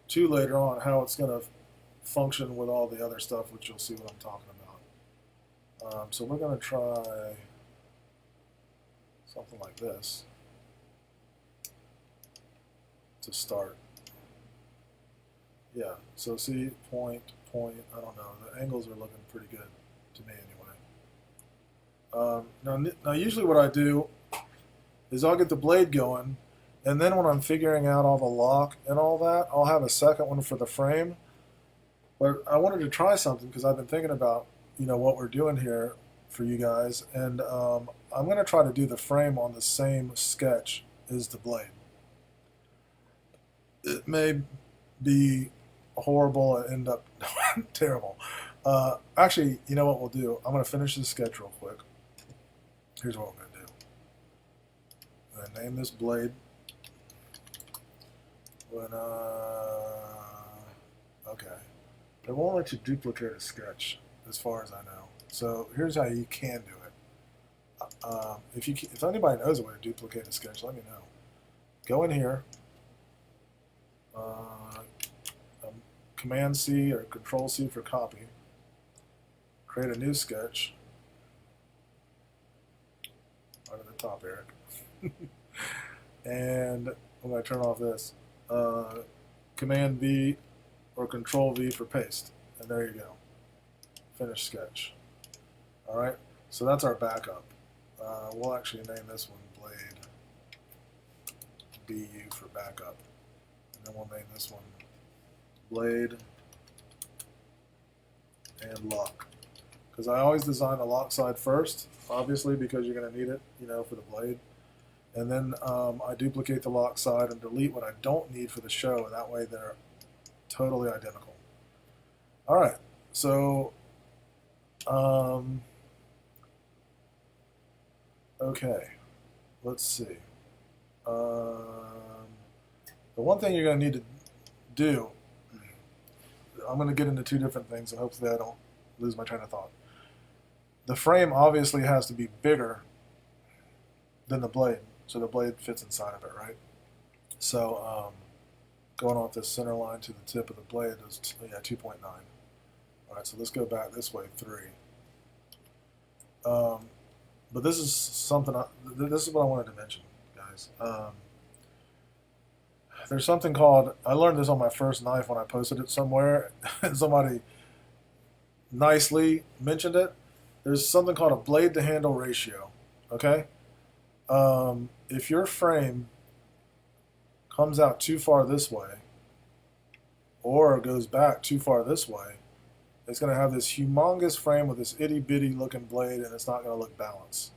Two, later on, how it's going to function with all the other stuff, which you'll see what I'm talking about. So we're going to try something like this to start. Yeah, so see, point, I don't know. The angles are looking pretty good to me anyway. Now usually what I do is I'll get the blade going, and then when I'm figuring out all the lock and all that, I'll have a second one for the frame. But I wanted to try something because I've been thinking about, what we're doing here for you guys, and I'm going to try to do the frame on the same sketch as the blade. It may be horrible and end up terrible. Actually, you know what we'll do? I'm going to finish this sketch real quick. Here's what we're going to do. I'm going to name this blade. Okay. It won't let you duplicate a sketch, as far as I know. So here's how you can do it. If anybody knows a way to duplicate a sketch, let me know. Go in here, Command C or Control C for copy. Create a new sketch. Right at the top, Eric. And I'm going to turn off this. Command V or Control V for paste. And there you go. Finish sketch. All right. So that's our backup. We'll actually name this one Blade BU for backup. And then we'll name this one Blade and Lock. Because I always design the lock side first, obviously, because you're going to need it, for the blade. And then I duplicate the lock side and delete what I don't need for the show, and that way they're totally identical. All right, so okay, let's see. The one thing you're going to need to do, I'm going to get into two different things, and hopefully I don't lose my train of thought. The frame obviously has to be bigger than the blade, so the blade fits inside of it, right? So going off this center line to the tip of the blade is 2.9. All right, so let's go back this way, 3. But this is something. This is what I wanted to mention, guys. There's something called. I learned this on my first knife when I posted it somewhere, and somebody nicely mentioned it. There's something called a blade to handle ratio. Okay, if your frame comes out too far this way, or goes back too far this way, it's going to have this humongous frame with this itty bitty looking blade, and it's not going to look balanced.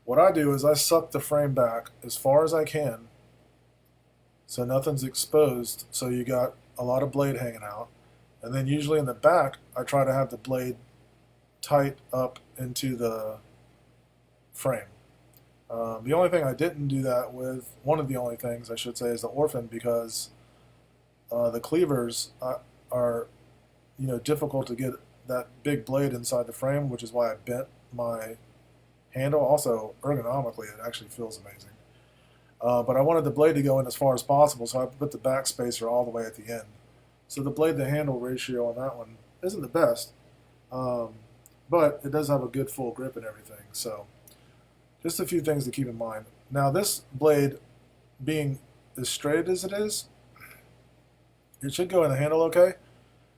What I do is I suck the frame back as far as I can, so nothing's exposed. So you got a lot of blade hanging out, and then usually in the back, I try to have the blade tight up into the frame. The only thing I didn't do that with, one of the only things I should say, is the Orphan, because the cleavers are difficult to get that big blade inside the frame, which is why I bent my handle. Also, ergonomically, it actually feels amazing. But I wanted the blade to go in as far as possible, so I put the back spacer all the way at the end. So the blade to handle ratio on that one isn't the best, but it does have a good full grip and everything. So just a few things to keep in mind. Now this blade, being as straight as it is, it should go in the handle okay.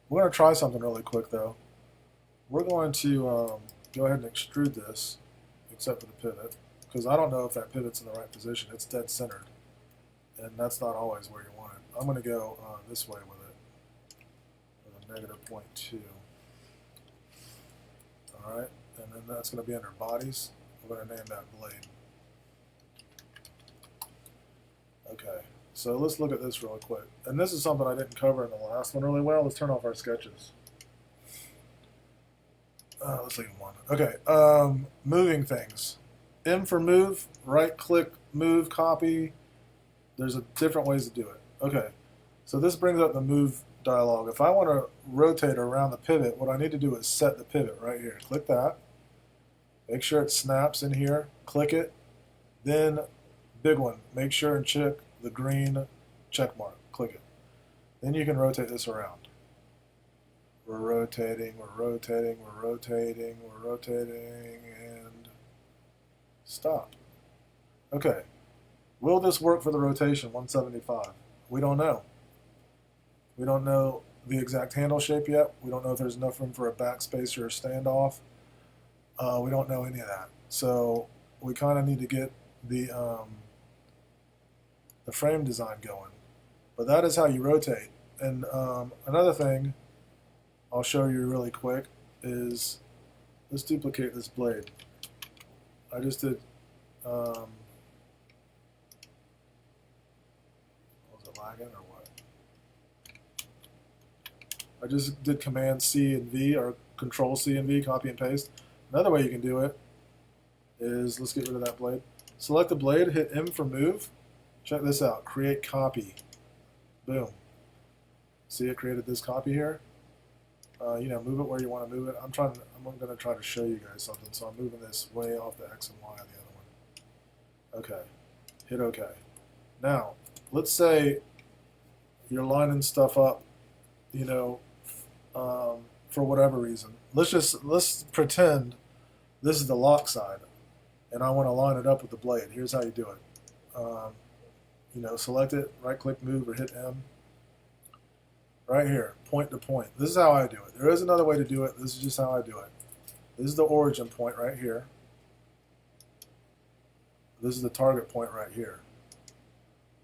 We're going to try something really quick though. We're going to go ahead and extrude this, except for the pivot, because I don't know if that pivot's in the right position. It's dead centered, and that's not always where you want it. I'm going to go this way with it, with a -0.2. All right, and then that's going to be under bodies. We're going to name that blade. Okay, so let's look at this real quick. And this is something I didn't cover in the last one really well. Let's turn off our sketches. Let's leave them on. Okay, moving things. M for move, right click, move, copy. There's different ways to do it. Okay, so this brings up the move dialog. If I want to rotate around the pivot, what I need to do is set the pivot right here. Click that. Make sure it snaps in here. Click it. Then, big one, make sure and check the green check mark. Click it. Then you can rotate this around. We're rotating, we're rotating, we're rotating, we're rotating, and stop. Okay. Will this work for the rotation 175? We don't know. We don't know the exact handle shape yet. We don't know if there's enough room for a backspacer or standoff. We don't know any of that. So we kind of need to get the frame design going. But that is how you rotate. And another thing I'll show you really quick is, let's duplicate this blade. I just did, was it lagging or what? I just did Command C and V, or Control C and V, copy and paste. Another way you can do it is, let's get rid of that blade. Select the blade, hit M for move. Check this out, create copy. Boom. See, it created this copy here. Move it where you want to move it. I'm going to try to show you guys something, so I'm moving this way off the X and Y on the other one. Okay, hit OK. Now, let's say you're lining stuff up, for whatever reason. Let's pretend this is the lock side, and I want to line it up with the blade. Here's how you do it. select it, right click move or hit M. Right here, point to point. This is how I do it. There is another way to do it. This is just how I do it. This is the origin point right here. This is the target point right here.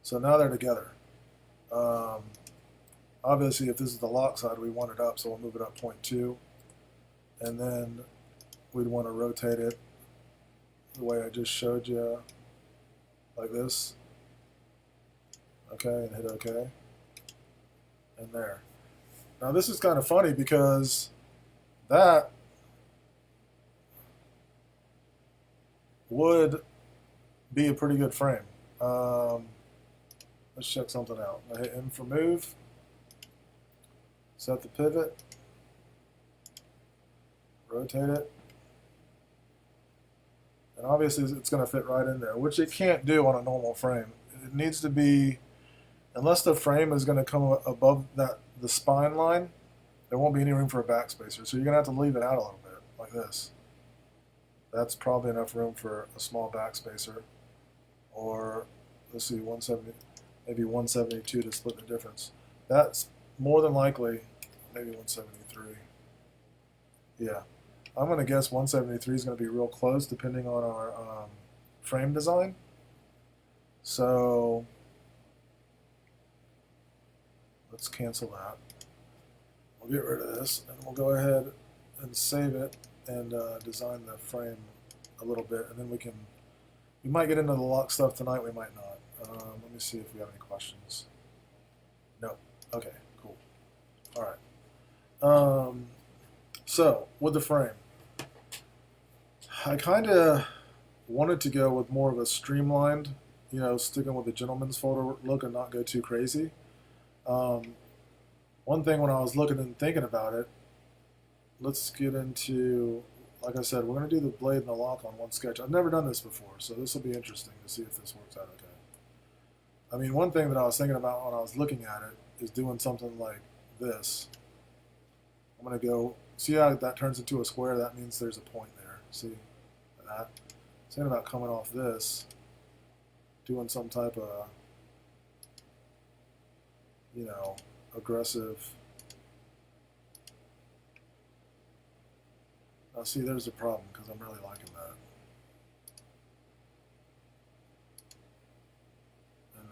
So now they're together. Obviously, if this is the lock side, we want it up, so we'll move it up 0.2. And then we'd want to rotate it the way I just showed you, like this. Okay, and hit OK. And there. Now this is kind of funny because that would be a pretty good frame. Let's check something out. I hit M for move, set the pivot, rotate it, and obviously it's going to fit right in there, which it can't do on a normal frame. It needs to be, unless the frame is going to come above the spine line, there won't be any room for a backspacer. So you're going to have to leave it out a little bit, like this. That's probably enough room for a small backspacer. Or, let's see, 170, maybe 172 to split the difference. That's more than likely, maybe 173. Yeah. I'm going to guess 173 is going to be real close depending on our frame design. So let's cancel that. We'll get rid of this, and we'll go ahead and save it and design the frame a little bit, and then we might get into the lock stuff tonight, we might not. Let me see if we have any questions. No. Okay, cool. All right. So, with the frame, I kind of wanted to go with more of a streamlined, sticking with the gentleman's folder look and not go too crazy. One thing when I was looking and thinking about it, let's get into, like I said, we're going to do the blade and the lock on one sketch. I've never done this before, so this will be interesting to see if this works out okay. I mean, one thing that I was thinking about when I was looking at it is doing something like this. I'm going to go, see how that turns into a square? That means there's a point there. See that? Thinking about coming off this, doing some type of, aggressive. Now see, there's a problem because I'm really liking that. And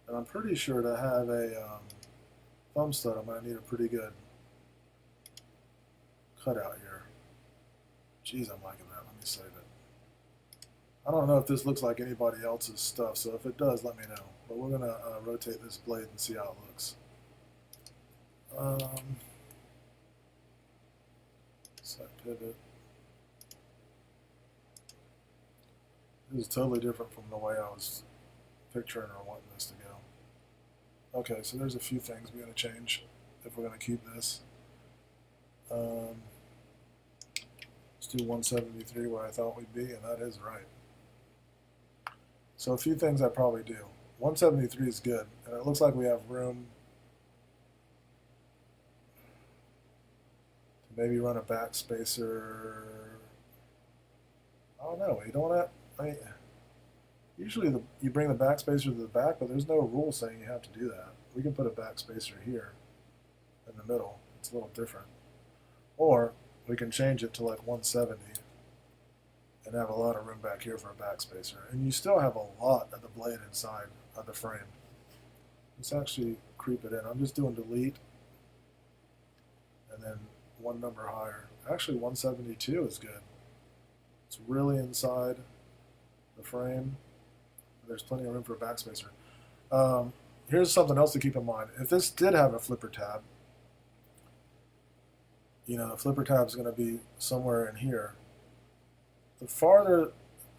then I'm pretty sure to have a thumb stud, I'm going to need a pretty good cutout here. Jeez, I'm liking that. Let me save it. I don't know if this looks like anybody else's stuff, so if it does, let me know. But we're going to rotate this blade and see how it looks. Set pivot. This is totally different from the way I was picturing or wanting this to go. Okay, so there's a few things we're going to change if we're going to keep this. Let's do 173 where I thought we'd be, and that is right. So a few things I probably do. 173 is good, and it looks like we have room to maybe run a backspacer. I don't know. You don't want to. Usually you bring the backspacer to the back, but there's no rule saying you have to do that. We can put a backspacer here in the middle. It's a little different. Or we can change it to like 170 and have a lot of room back here for a backspacer. And you still have a lot of the blade inside of the frame. Let's actually creep it in. I'm just doing delete and then one number higher. Actually 172 is good. It's really inside the frame. There's plenty of room for a backspacer. Here's something else to keep in mind. If this did have a flipper tab, the flipper tab is going to be somewhere in here. The farther,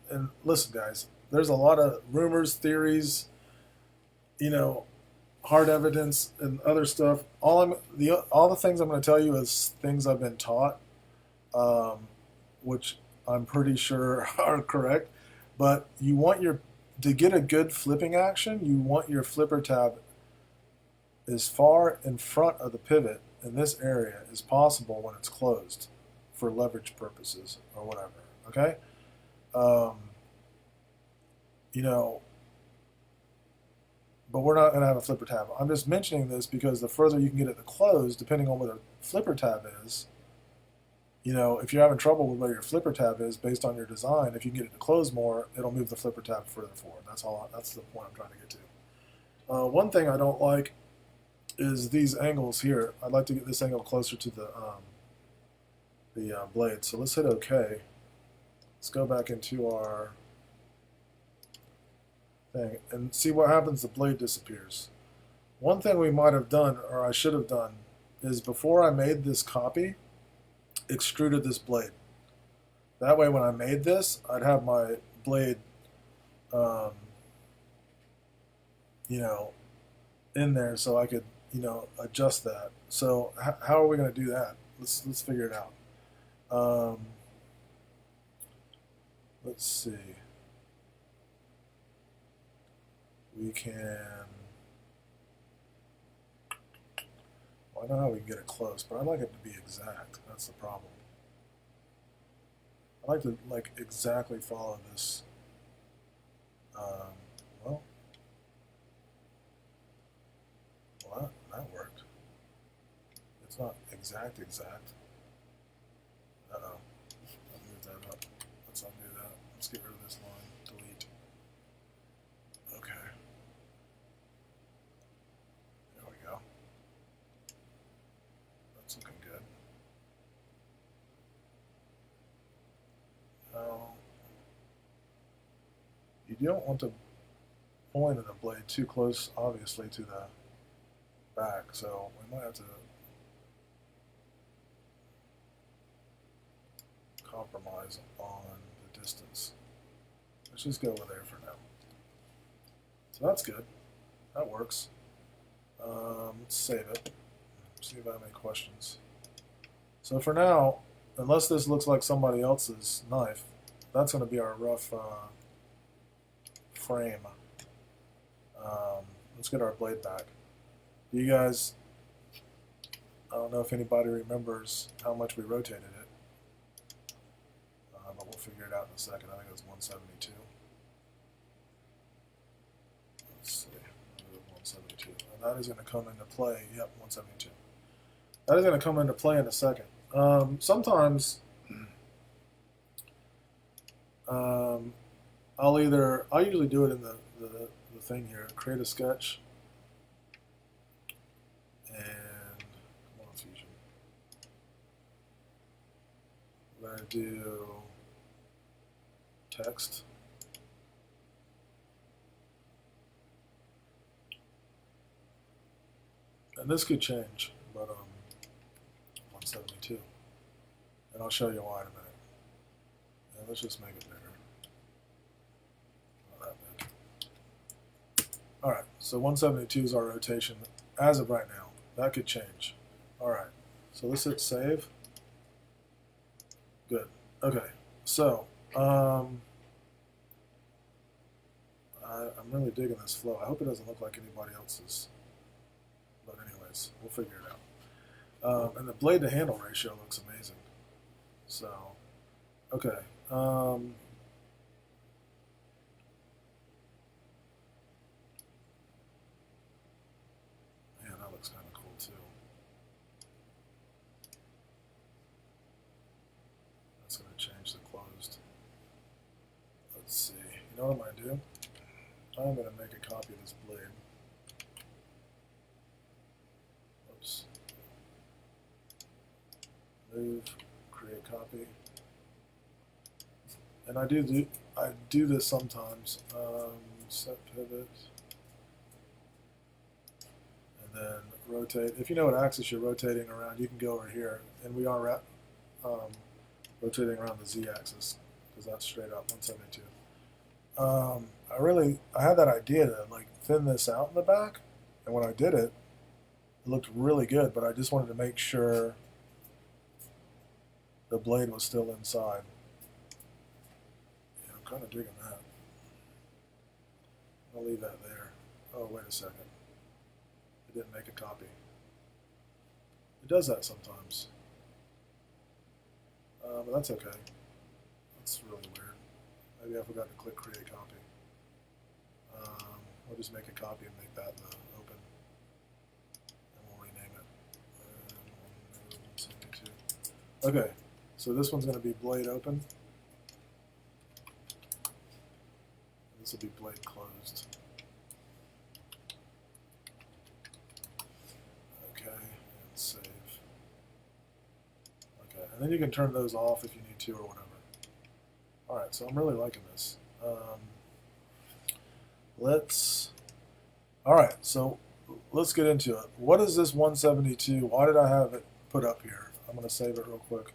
and listen guys, there's a lot of rumors, theories, hard evidence and other stuff. All the things I'm going to tell you is things I've been taught, which I'm pretty sure are correct. But to get a good flipping action, you want your flipper tab as far in front of the pivot in this area as possible when it's closed for leverage purposes or whatever. Okay, um, you know, but we're not going to have a flipper tab. I'm just mentioning this because the further you can get it to close, depending on where the flipper tab is, if you're having trouble with where your flipper tab is based on your design, if you can get it to close more, it'll move the flipper tab further forward. That's all. That's the point I'm trying to get to. One thing I don't like is these angles here. I'd like to get this angle closer to the blade. So let's hit OK. Let's go back into our thing and see what happens. The blade disappears. One thing we might have done, or I should have done, is before I made this copy, extruded this blade. That way when I made this, I'd have my blade in there so I could adjust that. So how are we going to do that? Let's figure it out. Let's see. We can. Well, I know how we can get it close, but I like it to be exact. That's the problem. I like to exactly follow this. Well, that worked. It's not exact. Uh-oh. I'll move that up. Let's undo that. Let's get rid of this line. Delete. Okay. There we go. That's looking good. Now, you don't want the point of the blade too close, obviously, to the back, so we might have to compromise on the distance. Let's just go over there for now. So that's good. That works. Let's save it. See if I have any questions. So for now, unless this looks like somebody else's knife, that's going to be our rough frame. Let's get our blade back. You guys, I don't know if anybody remembers how much we rotated it, but we'll figure it out in a second. I think it was 172. Let's see, 172. And that is going to come into play. Yep, 172. That is going to come into play in a second. Sometimes I'll usually do it in the thing here, create a sketch, and come on, Fusion. We're going to do text. And this could change, but 172. And I'll show you why in a minute. And let's just make it bigger. Not that big. Alright, so 172 is our rotation as of right now. That could change. Alright, so let's hit save. Good. Okay, so I'm really digging this flow. I hope it doesn't look like anybody else's. But anyways, we'll figure it out. And the blade to handle ratio looks amazing. So, okay. Man, that looks kind of cool too. That's going to change the closed. Let's see. You know what I'm going to do? I'm going to make a copy of this blade. Oops. Move, create copy. And I do this sometimes. Set pivot. And then rotate. If you know what axis you're rotating around, you can go over here. And we are rotating around the z-axis because that's straight up 172. I had that idea to thin this out in the back, and when I did it, it looked really good, but I just wanted to make sure the blade was still inside. Yeah, I'm kind of digging that. I'll leave that there. Oh, wait a second. It didn't make a copy. It does that sometimes. but that's okay. That's really weird. Maybe I forgot to click create copy. We'll just make a copy and make that the open, and we'll rename it. And we'll 172. Okay, so this one's going to be blade open. This will be blade closed. Okay, and save. Okay, and then you can turn those off if you need to or whatever. Alright, so I'm really liking this. Alright, so let's get into it. What is this 172? Why did I have it put up here? I'm going to save it real quick.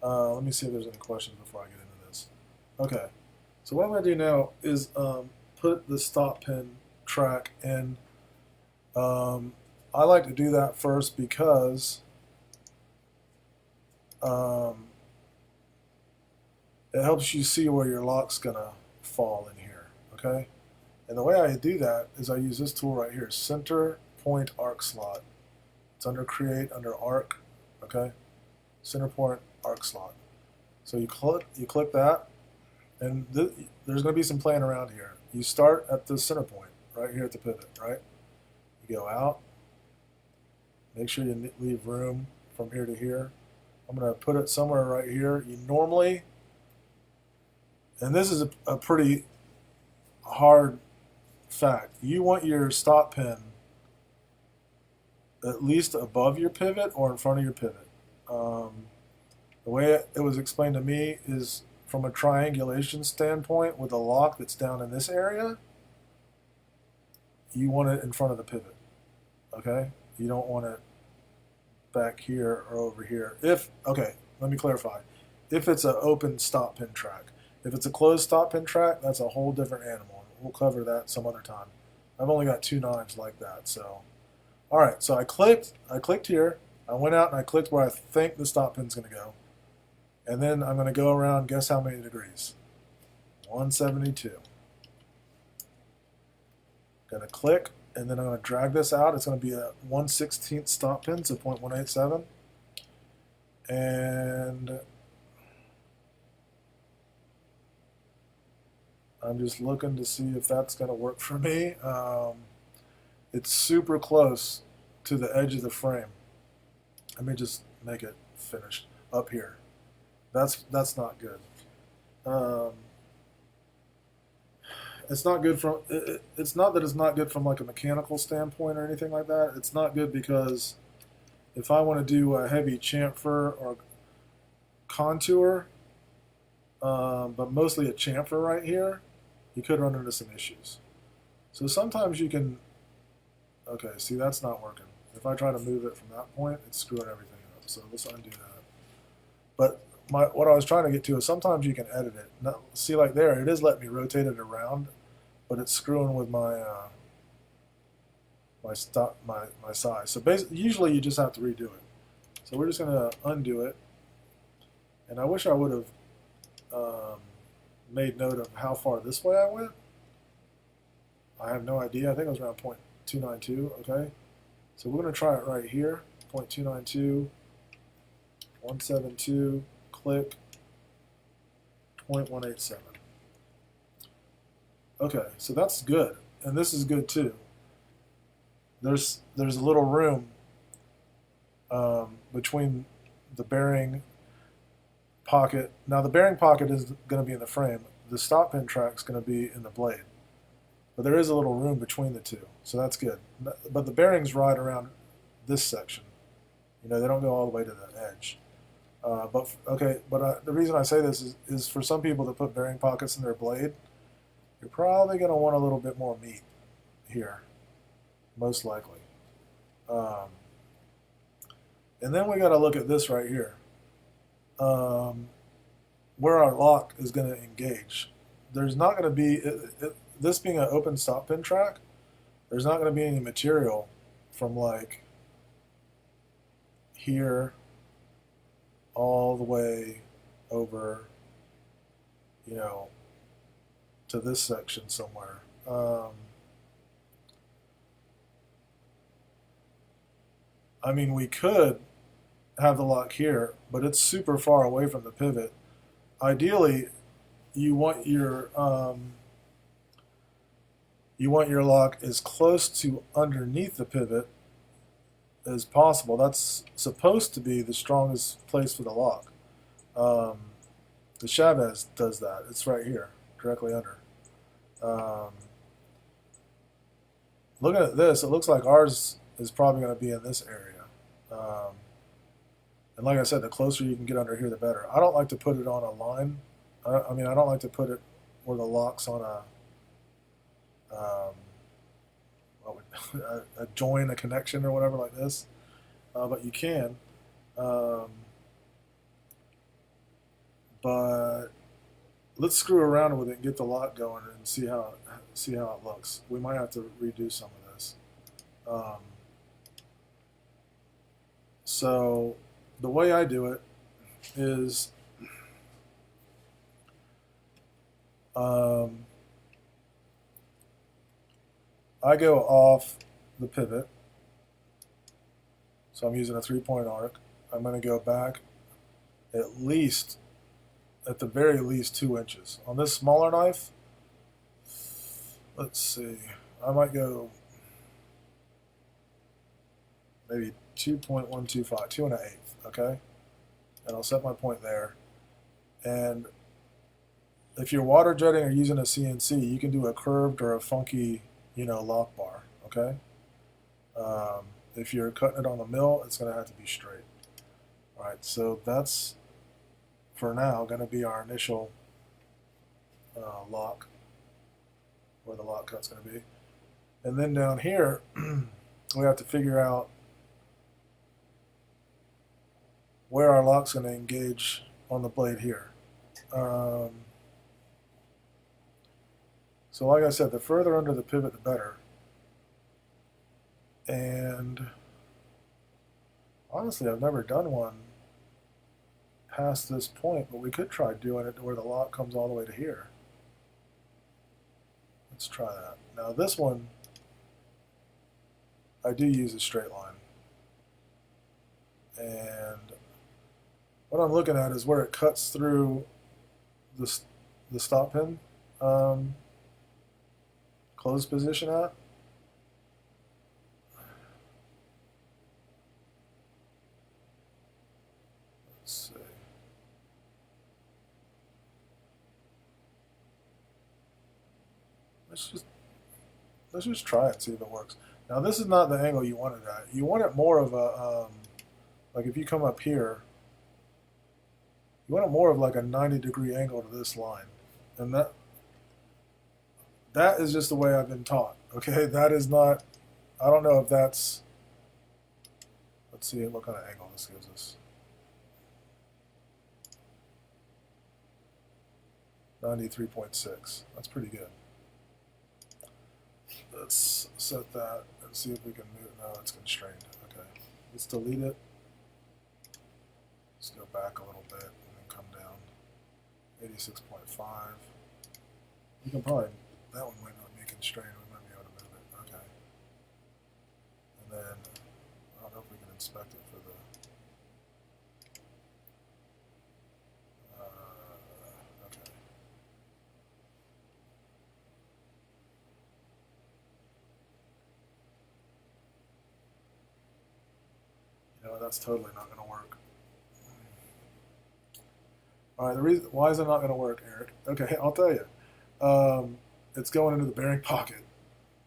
Let me see if there's any questions before I get into this. Okay, so what I'm going to do now is put the stop pin track in. I like to do that first because it helps you see where your lock's going to fall in here, okay? And the way I do that is I use this tool right here, Center Point Arc Slot. It's under Create, under Arc, okay? Center Point Arc Slot. So you click that, and there's going to be some playing around here. You start at the center point, right here at the pivot, right? You go out. Make sure you leave room from here to here. I'm going to put it somewhere right here. You normally, and this is a pretty hard fact, you want your stop pin at least above your pivot or in front of your pivot. The way it was explained to me is from a triangulation standpoint with a lock that's down in this area, you want it in front of the pivot, okay? You don't want it back here or over here. Okay, let me clarify. If it's an open stop pin track. If it's a closed stop pin track, that's a whole different animal. We'll cover that some other time. I've only got 2 knives like that, so. All right, so I clicked here. I went out and I clicked where I think the stop pin's gonna go. And then I'm gonna go around, guess how many degrees? 172. Gonna click, and then I'm gonna drag this out. It's gonna be a 1/16 stop pin, so 0.187. And I'm just looking to see if that's going to work for me. It's super close to the edge of the frame. Let me just make it finished up here. That's not good. It's not good from. It's not that it's not good from like a mechanical standpoint or anything like that. It's not good because if I want to do a heavy chamfer or contour, but mostly a chamfer right here, you could run into some issues. So sometimes you can, okay, see that's not working. If I try to move it from that point, it's screwing everything up. So let's undo that. But what I was trying to get to is sometimes you can edit it. Now, see like there, it is letting me rotate it around, but it's screwing with my my size. So basically, usually you just have to redo it. So we're just going to undo it. And I wish I would have made note of how far this way I went. I have no idea. I think it was around 0.292. Okay, so we're going to try it right here. 0.292, 172, click, 0.187. Okay, so that's good, and this is good too. There's a little room between the bearing pocket. Now the bearing pocket is going to be in the frame. The stop pin track is going to be in the blade. But there is a little room between the two, so that's good. But the bearings ride around this section. You know, they don't go all the way to the edge. The reason I say this is for some people that put bearing pockets in their blade, you're probably going to want a little bit more meat here, most likely. And then we got to look at this right here, where our lock is going to engage. There's not going to be, this being an open stop pin track, there's not going to be any material from like here all the way over, you know, to this section somewhere. I mean, we could have the lock here, but it's super far away from the pivot. Ideally, you want your lock as close to underneath the pivot as possible. That's supposed to be the strongest place for the lock. Um, the Chavez does that. It's right here, directly under. Um, Looking at this, it looks like ours is probably going to be in this area. Um, and like I said, the closer you can get under here, the better. I don't like to put it on a line. I mean, I don't like to put it where the lock's on a join, a connection, or whatever like this. But you can. Um, but let's screw around with it and get the lock going and see how it looks. We might have to redo some of this. So the way I do it is I go off the pivot. So I'm using a 3-point arc. I'm going to go back at the very least 2 inches. On this smaller knife, let's see, I might go maybe 2.125, 2 1/8, okay? And I'll set my point there. And if you're water jetting or using a CNC, you can do a curved or a funky, lock bar, okay? If you're cutting it on the mill, it's going to have to be straight. All right, so that's, for now, going to be our initial lock, where the lock cut's going to be. And then down here, we have to figure out where our lock's going to engage on the blade here. So like I said, the further under the pivot, the better. And honestly, I've never done one past this point, but we could try doing it to where the lock comes all the way to here. Let's try that. Now this one, I do use a straight line. And what I'm looking at is where it cuts through the stop pin close position at. Let's see. Let's just try it and see if it works. Now this is not the angle you want it at. You want it more of a like if you come up here, you want it more of like a 90-degree angle to this line, and that is just the way I've been taught. Okay, that is not. I don't know if that's. Let's see what kind of angle this gives us. 93.6. That's pretty good. Let's set that and see if we can move. No, it's constrained. Okay, let's delete it. Let's go back a little bit and then come down. 86.5. You can probably, that one might not be constrained. We might be able to move it. Okay. And then, I don't know if we can inspect it for the, okay. That's totally not going to work. All right, the reason why is it not going to work, Eric? Okay, I'll tell you. It's going into the bearing pocket.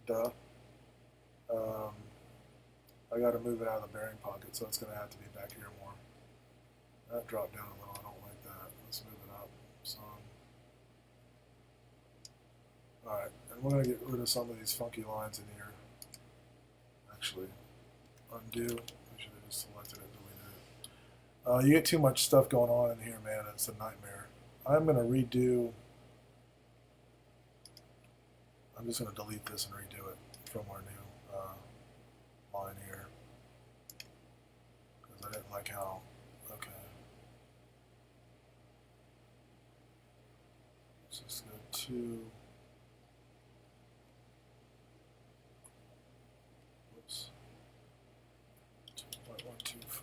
Duh. I got to move it out of the bearing pocket, so it's going to have to be back here more. That dropped down a little. I don't like that. Let's move it up some. All right, and we're going to get rid of some of these funky lines in here. Actually, undo. I should have just selected it and deleted it. You get too much stuff going on in here, man. It's a nightmare. I'm going to redo. I'm just going to delete this and redo it from our new line here. Because I didn't like how. Okay. Let's just go to. Whoops. 2.125.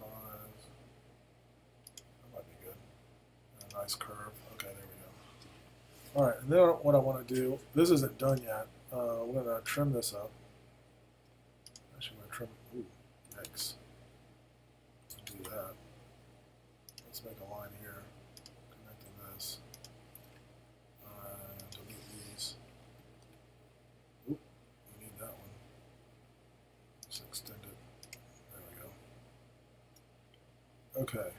nice curve. Okay, there we go. All right, and then what I want to do, this isn't done yet. We're going to trim this up. Actually, I'm going to trim, ooh, yikes. Let's do that. Let's make a line here, connecting this. Delete these. Oop, we need that one. Let's extend it. There we go. Okay.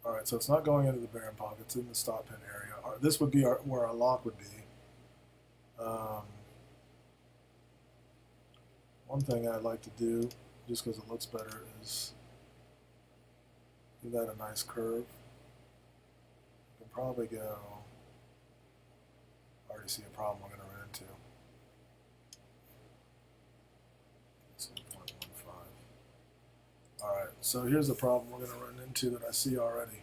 All right, so it's not going into the bearing pocket. It's in the stop pin area. This would be where our lock would be. One thing I'd like to do, just because it looks better, is give that a nice curve. You can probably go, I already see a problem we're going to run into. Let's see, 0.15. All right, so here's the problem we're going to run into that I see already.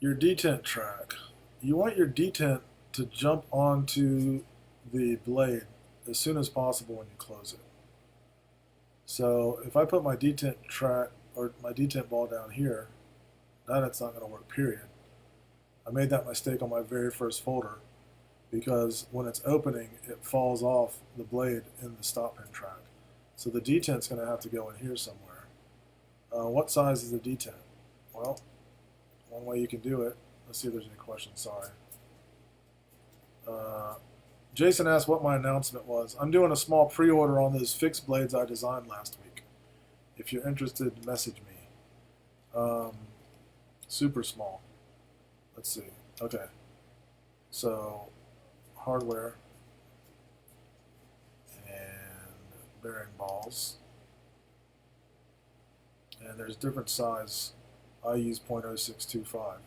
Your detent track. You want your detent to jump onto the blade as soon as possible when you close it. So if I put my detent track or my detent ball down here, that's not going to work, period. I made that mistake on my very first folder because when it's opening, it falls off the blade in the stop pin track. So the detent's going to have to go in here somewhere. What size is the detent? Well, one way you can do it, let's see if there's any questions, sorry. Jason asked what my announcement was. I'm doing a small pre-order on those fixed blades I designed last week. If you're interested, message me. Super small. Let's see. Okay. So, hardware and bearing balls. And there's different size. I use 0.0625.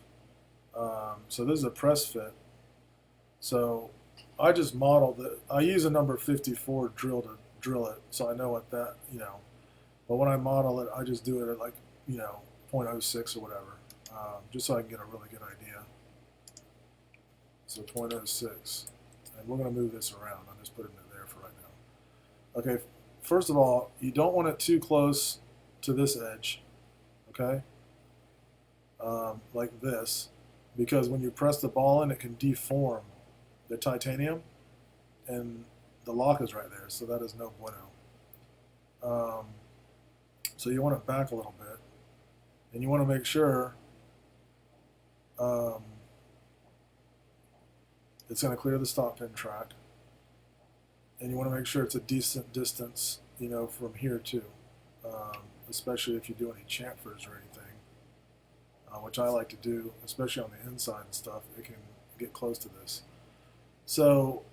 So this is a press fit. So I just modeled it. I use a number 54 drill to drill it, so I know what that, But when I model it, I just do it at like, 0.06 or whatever, just so I can get a really good idea. So 0.06. And we're going to move this around. I'm just putting it there for right now. Okay, first of all, you don't want it too close to this edge, okay? Like this, because when you press the ball in, it can deform the titanium, and the lock is right there, so that is no bueno. So you want it back a little bit, and you want to make sure it's going to clear the stop pin track, and you want to make sure it's a decent distance, from here too, especially if you do any chamfers or anything. Which I like to do, especially on the inside and stuff. It can get close to this. So,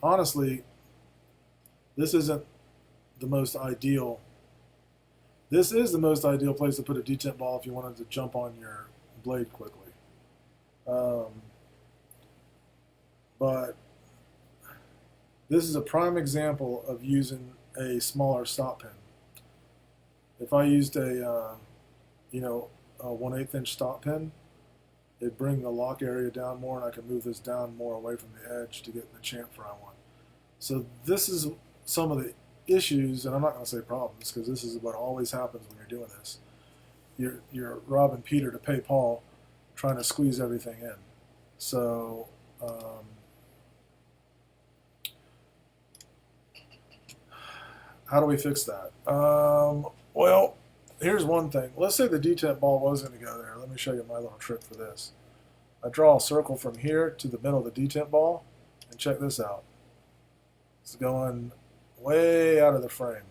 honestly, this isn't the most ideal. This is the most ideal place to put a detent ball if you wanted to jump on your blade quickly. But this is a prime example of using a smaller stop pin. If I used a 1/8 inch stop pin, it'd bring the lock area down more, and I can move this down more away from the edge to get the chamfer I want. So this is some of the issues, and I'm not going to say problems, because this is what always happens when you're doing this. You're robbing Peter to pay Paul, trying to squeeze everything in. So how do we fix that? Well, here's one thing. Let's say the detent ball was going to go there. Let me show you my little trick for this. I draw a circle from here to the middle of the detent ball, and check this out. It's going way out of the frame.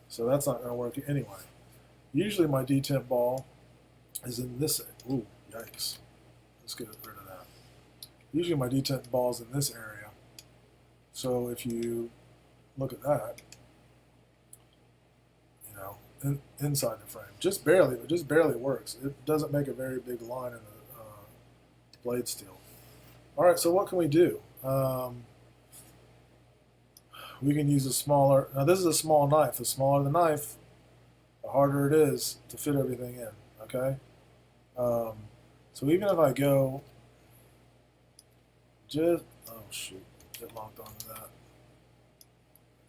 So that's not going to work anyway. Usually my detent ball is in this. Ooh, yikes. Let's get rid of that. Usually my detent ball is in this area. So if you look at that, inside the frame, just barely, but just barely works. It doesn't make a very big line in the blade steel. All right, so what can we do? We can use a smaller. Now this is a small knife. The smaller the knife, the harder it is to fit everything in. Okay. So even if I go, oh shoot, get locked onto that.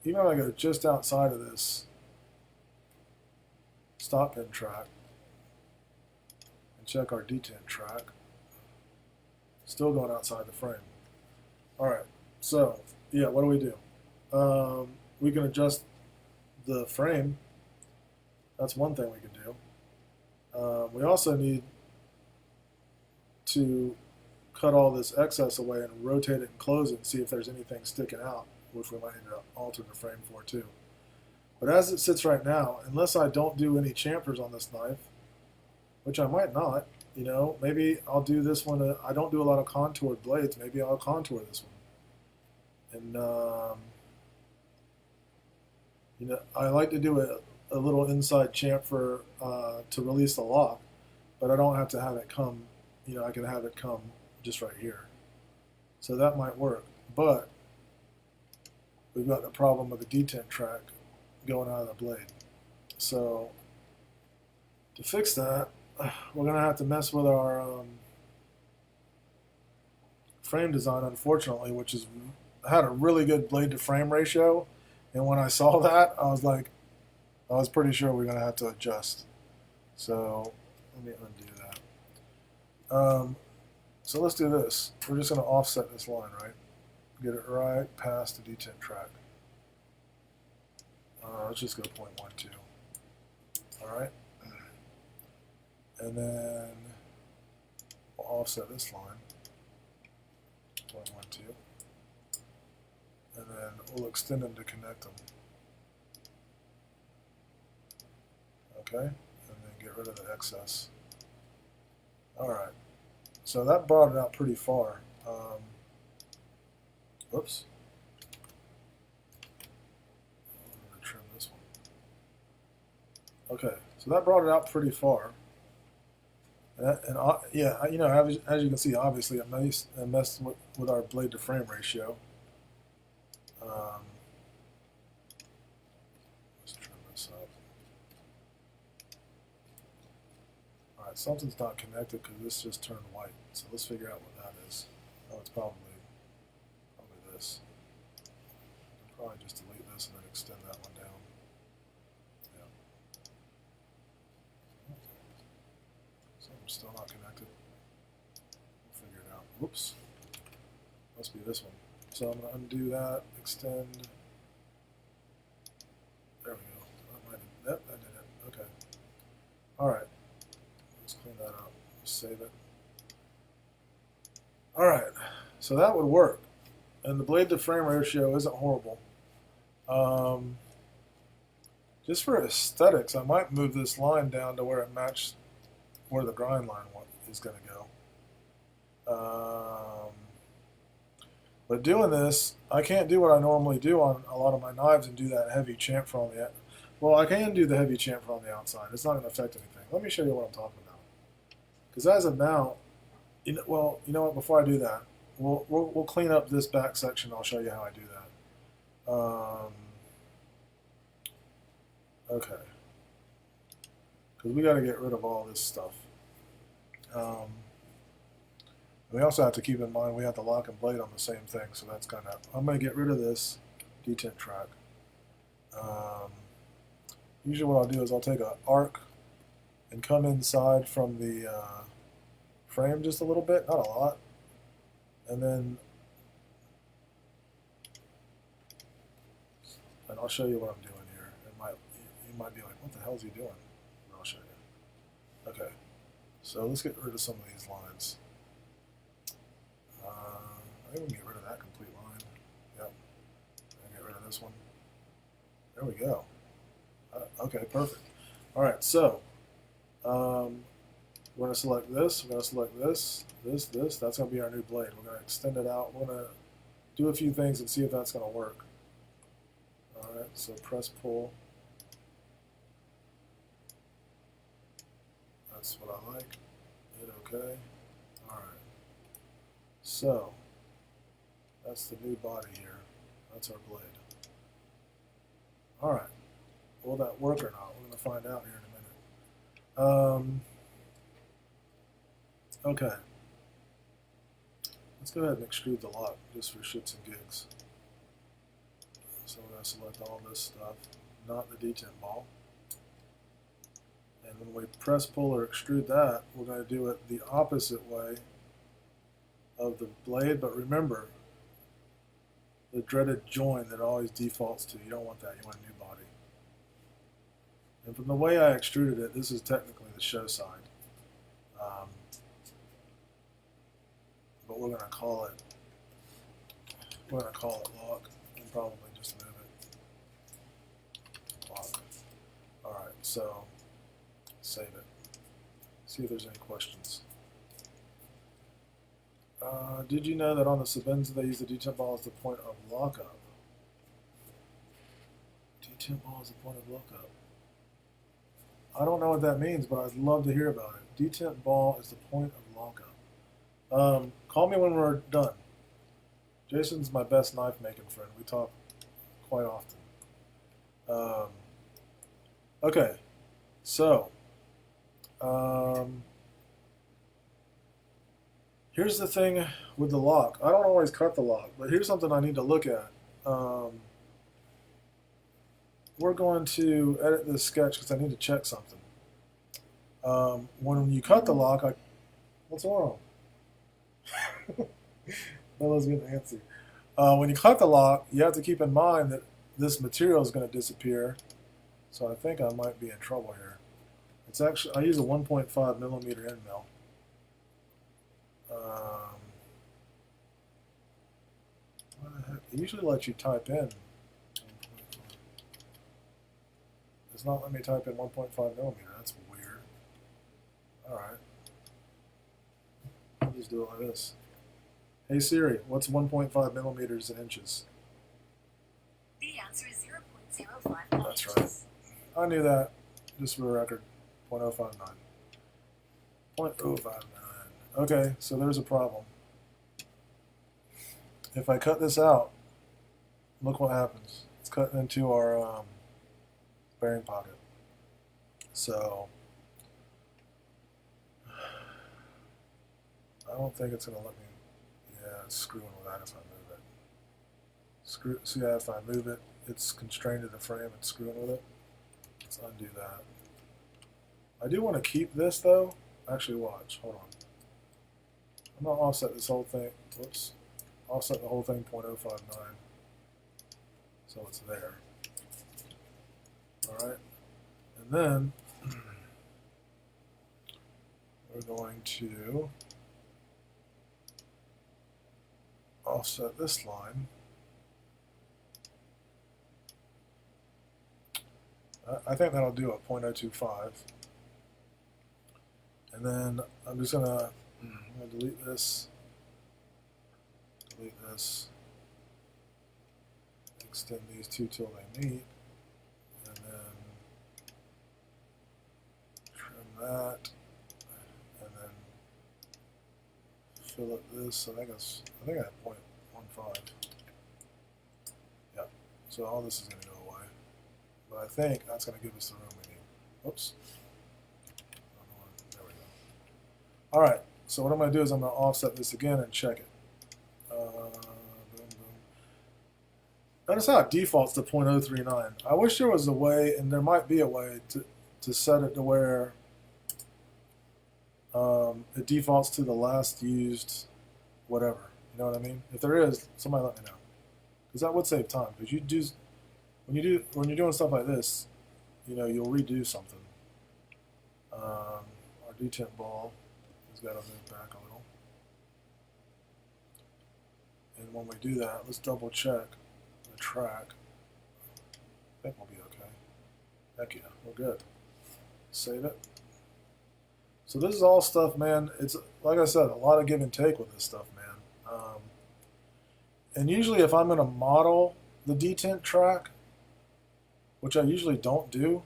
even if I go just outside of this stop pin track and check our detent track, still going outside the frame. All right, so yeah, what do? We can adjust the frame. That's one thing we can do. We also need to cut all this excess away and rotate it and close it and see if there's anything sticking out, which we might need to alter the frame for too. But as it sits right now, unless I don't do any chamfers on this knife, which I might not, you know, maybe I'll do this one. I don't do a lot of contoured blades. Maybe I'll contour this one. And, you know, I like to do a little inside chamfer to release the lock, but I don't have to have it come, you know, I can have it come just right here. So that might work. But we've got the problem with the detent track going out of the blade. So to fix that, we're going to have to mess with our frame design, unfortunately, which is had a really good blade to frame ratio. And when I saw that, I was like, I was pretty sure we're going to have to adjust. So let me undo that. So let's do this. We're just going to offset this line, right? Get it right past the detent track. Let's just go 0.12. All right. And then we'll offset this line, 0.12. And then we'll extend them to connect them. Okay. And then get rid of the excess. All right. So that brought it out pretty far. Whoops. I'm going to trim this one. Okay, so that brought it out pretty far. Yeah, you know, as you can see, obviously, I messed with our blade to frame ratio. Let's trim this up. All right, something's not connected because this just turned white. So let's figure out what that is. Oh, it's probably this. I'll probably just delete this and then extend that one down. Yeah. Something's still not connected. We'll figure it out. Whoops. Must be this one. So I'm going to undo that, extend. There we go. That did it. Okay. All right. Let's clean that up. Save it. All right. So that would work. And the blade to frame ratio isn't horrible. Just for aesthetics, I might move this line down to where it matches where the grind line is going to go. But doing this, I can't do what I normally do on a lot of my knives and do that heavy chamfer on the well, I can do the heavy chamfer on the outside. It's not going to affect anything. Let me show you what I'm talking about. Because as of now, you know what? Before I do that, we'll clean up this back section. I'll show you how I do that. Okay. Because we got to get rid of all this stuff. We also have to keep in mind we have the lock and blade on the same thing, so that's kind of. I'm going to get rid of this detent track. Usually what I'll do is I'll take an arc and come inside from the frame just a little bit, not a lot, and then I'll show you what I'm doing here. You might be like, what the hell is he doing? And I'll show you. Okay, so let's get rid of some of these lines. I think we can get rid of that complete line. Yep. And get rid of this one. There we go. Okay, perfect. All right, so we're going to select this. We're going to select this. That's going to be our new blade. We're going to extend it out. We're going to do a few things and see if that's going to work. All right, so press pull. That's what I like. Hit OK. All right. So that's the new body here. That's our blade. All right. Will that work or not? We're going to find out here in a minute. Okay. Let's go ahead and extrude the lock just for shits and gigs. So we're going to select all this stuff, not the detent ball. And when we press, pull, or extrude that, we're going to do it the opposite way of the blade. But remember, the dreaded join that always defaults to, you don't want that, you want a new body. And from the way I extruded it, this is technically the show side. But we're going to call it lock, and probably just move it. Lock. Alright, so save it. See if there's any questions. Did you know that on the Sabenza they use the detent ball as the point of lockup? Detent ball is the point of lockup. I don't know what that means, but I'd love to hear about it. Detent ball is the point of lockup. Call me when we're done. Jason's my best knife making friend. We talk quite often. Okay, so here's the thing with the lock. I don't always cut the lock, but here's something I need to look at. We're going to edit this sketch because I need to check something. When you cut the lock, what's wrong? Bella's getting antsy. When you cut the lock, you have to keep in mind that this material is going to disappear. So I think I might be in trouble here. It's actually, I use a 1.5 millimeter end mill. What the heck? It usually lets you type in. It's not letting me type in 1.5 millimeter. That's weird. Alright. I'll just do it like this. Hey Siri, what's 1.5 millimeters in inches? The answer is 0.05 That's right. I knew that. Just for the record. 0.059. 0.059. Okay, so there's a problem. If I cut this out, look what happens. It's cutting into our bearing pocket. So I don't think it's going to let me. Yeah, it's screwing with that if I move it. See how if I move it, it's constrained to the frame and screwing with it. Let's undo that. I do want to keep this though. Actually, watch. Hold on. I'm going to offset this whole thing. Whoops. Offset the whole thing 0.059. So it's there. Alright. And then we're going to offset this line. I think that'll do a 0.025. And then I'm just going to delete this, extend these two till they meet, and then trim that, and then fillet this. I think I have 0.15. Yeah. So all this is going to go away, but I think that's going to give us the room we need. Oops. There we go. All right. So what I'm going to do is I'm going to offset this again and check it. Boom, boom. Notice how it defaults to 0.039. I wish there was a way, and there might be a way, to set it to where it defaults to the last used whatever. You know what I mean? If there is, somebody let me know. Because that would save time. Because when you're doing stuff like this, you know, you'll redo something. Our detent ball has got to move back a little. And when we do that, let's double check the track. I think we'll be okay. Heck yeah, we're good. Save it. So this is all stuff, man. It's, like I said, a lot of give and take with this stuff, man. And usually if I'm going to model the detent track, which I usually don't do,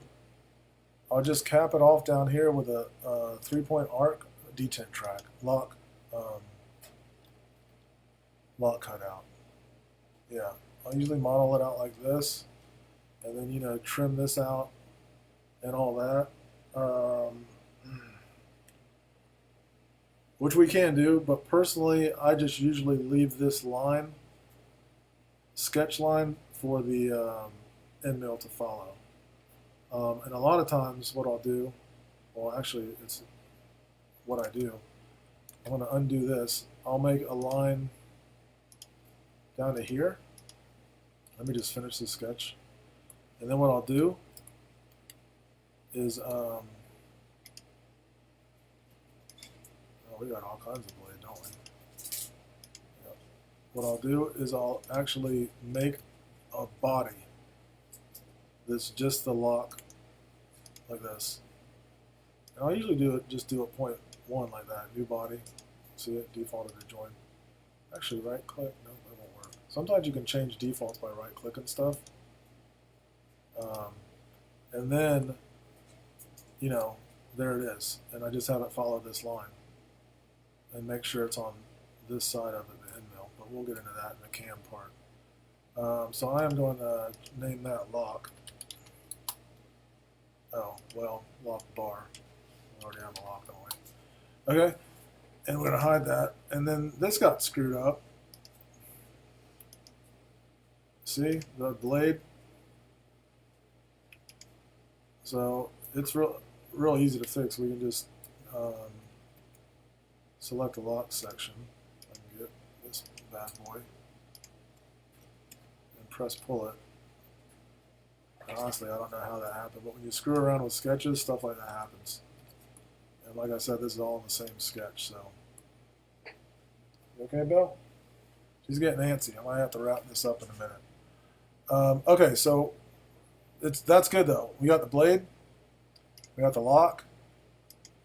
I'll just cap it off down here with a 3-point arc detent track, lock cutout. Yeah, I'll usually model it out like this, and then, you know, trim this out and all that. Which we can do, but personally, I just usually leave this line, sketch line, for the end mill to follow. And a lot of times what I'll do, well actually it's what I do, I'm going to undo this. I'll make a line down to here. Let me just finish this sketch. And then what I'll do is, oh, we got all kinds of blade, don't we? Yep. What I'll do is I'll actually make a body that's just the lock like this. And I'll usually do it, just do a 0.1 like that, new body. See it, defaulted to join. Actually, right click, no, that won't work. Sometimes you can change defaults by right click and stuff. And then, you know, there it is. And I just have it follow this line and make sure it's on this side of it, the end mill. But we'll get into that in the cam part. So I am going to name that lock. Oh, well, lock bar. We already have a lock, don't we? Okay, and we're going to hide that. And then this got screwed up. See, the blade. So it's real easy to fix. We can just select the lock section and get this bad boy and press pull it. And honestly, I don't know how that happened, but when you screw around with sketches, stuff like that happens. And like I said, this is all in the same sketch. So, you okay, Bill? She's getting antsy. I might have to wrap this up in a minute. Okay, so that's good though. We got the blade, we got the lock,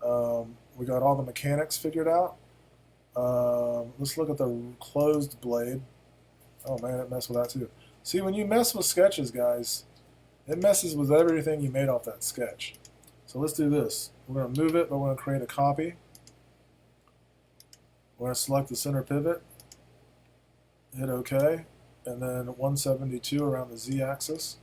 we got all the mechanics figured out. Let's look at the closed blade. Oh man, it messed with that too. See, when you mess with sketches, guys, it messes with everything you made off that sketch. So let's do this. We're going to move it, but we're going to create a copy. We're going to select the center pivot, hit OK, and then 172 around the Z-axis.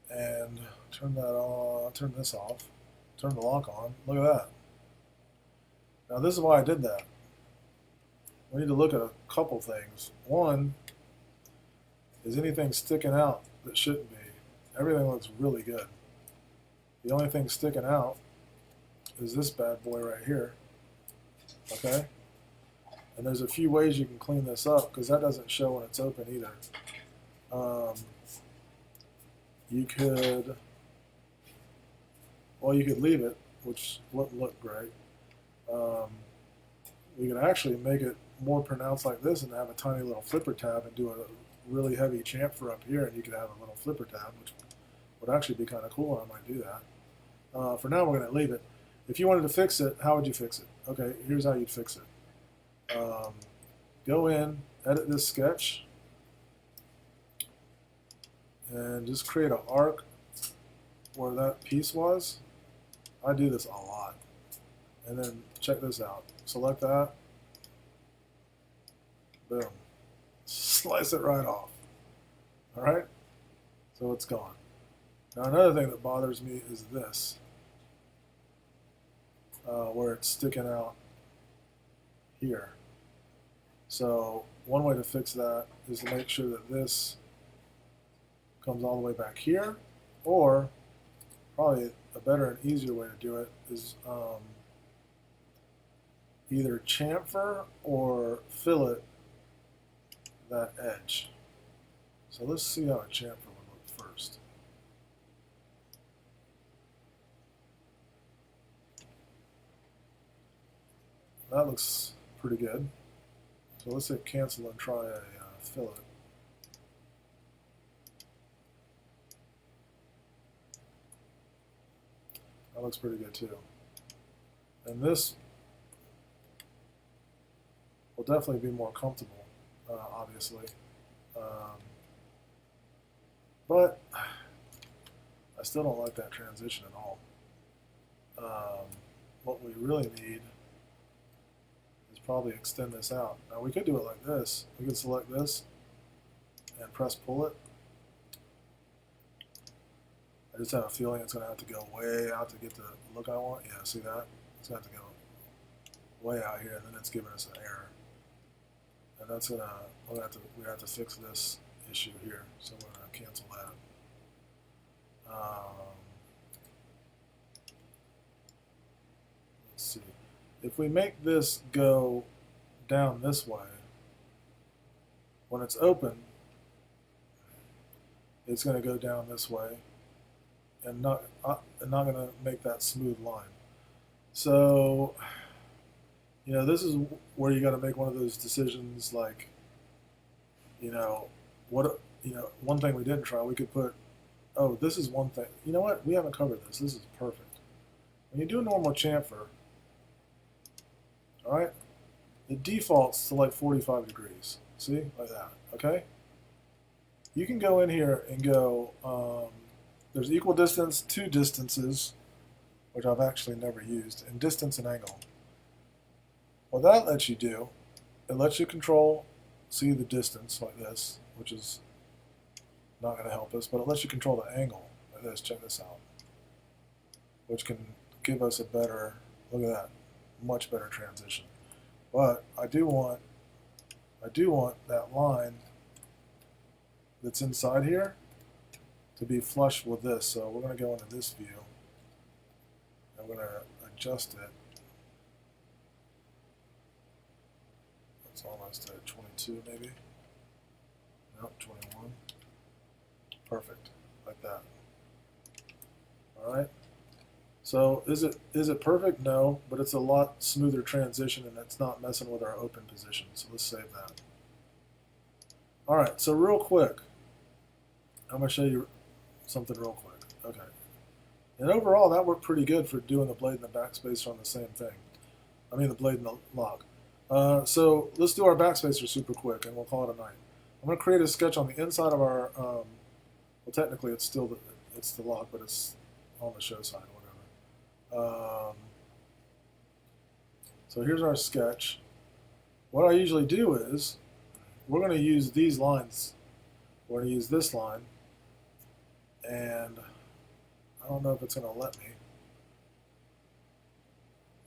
And turn that on, turn this off, turn the lock on. Look at that. Now this is why I did that. We need to look at a couple things. One, is anything sticking out that shouldn't be? Everything looks really good. The only thing sticking out is this bad boy right here. Okay? And there's a few ways you can clean this up because that doesn't show when it's open either. You could, well, you could leave it, which wouldn't look great. We could actually make it more pronounced like this and have a tiny little flipper tab and do a really heavy chamfer up here, and you could have a little flipper tab, which would actually be kind of cool. I might do that. For now, we're going to leave it. If you wanted to fix it, how would you fix it? Okay, here's how you'd fix it. Go in, edit this sketch, and just create an arc where that piece was. I do this a lot. And then check this out. Select that. Boom. Slice it right off. Alright? So it's gone. Now another thing that bothers me is this. Where it's sticking out here. So one way to fix that is to make sure that this comes all the way back here, or probably a better and easier way to do it is either chamfer or fillet that edge. So let's see how a chamfer would look first. That looks pretty good. So let's hit cancel and try a fillet. That looks pretty good too. And this will definitely be more comfortable, obviously. But I still don't like that transition at all. What we really need is probably extend this out. Now we could do it like this. We could select this and press pull it. I just have a feeling it's going to have to go way out to get the look I want. Yeah, see that? It's going to have to go way out here, and then it's giving us an error. and that's gonna we have to fix this issue here. So we're gonna cancel that. Let's see. If we make this go down this way, when it's open, it's going to go down this way, and not going to make that smooth line. So, you know, this is where you got to make one of those decisions, like, you know, one thing we didn't try, we could put, oh, this is one thing. You know what? We haven't covered this. This is perfect. When you do a normal chamfer, all right, it defaults to like 45 degrees. See, like that. Okay. You can go in here and go. There's equal distance, two distances, which I've actually never used, and distance and angle. What that lets you do, it lets you control, see the distance like this, which is not going to help us, but it lets you control the angle like this. Check this out, which can give us a better, look at that, much better transition. But I do want that line that's inside here to be flush with this. So we're going to go into this view, and we're going to adjust it. It's almost at 22 maybe. Nope, 21. Perfect, like that. All right. So is it perfect? No, but it's a lot smoother transition, and it's not messing with our open position. So let's save that. All right. So real quick, I'm going to show you something real quick. Okay. And overall, that worked pretty good for doing the blade and the backspacer on the same thing. I mean the blade and the lock. So let's do our backspacer super quick, and we'll call it a night. I'm going to create a sketch on the inside of our, well, technically it's still it's the lock, but it's on the show side or whatever. So here's our sketch. What I usually do is we're going to use these lines. We're going to use this line, and I don't know if it's going to let me.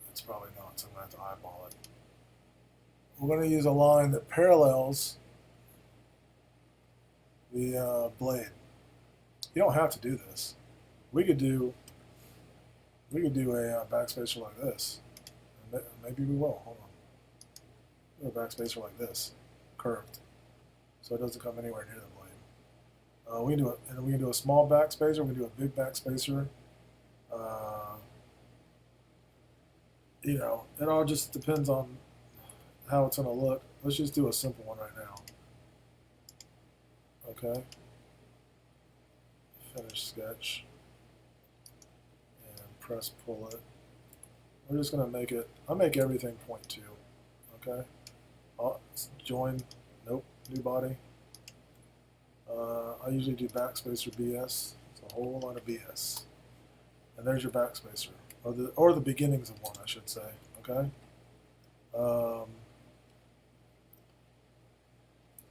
It's probably not, so I'm going to have to eyeball it. We're going to use a line that parallels the blade. You don't have to do this. We could do a backspacer like this. Maybe we will. Hold on. Do a backspacer like this, curved, so it doesn't come anywhere near the blade. We can do a small backspacer. We can do a big backspacer. You know, it all just depends on how it's going to look. Let's just do a simple one right now. Okay. Finish sketch. And press pull it. We're just going to make it, I'll make everything 0.2. Okay. Join, nope, new body. I usually do backspacer BS. It's a whole lot of BS. And there's your backspacer. Or the beginnings of one, I should say. Okay.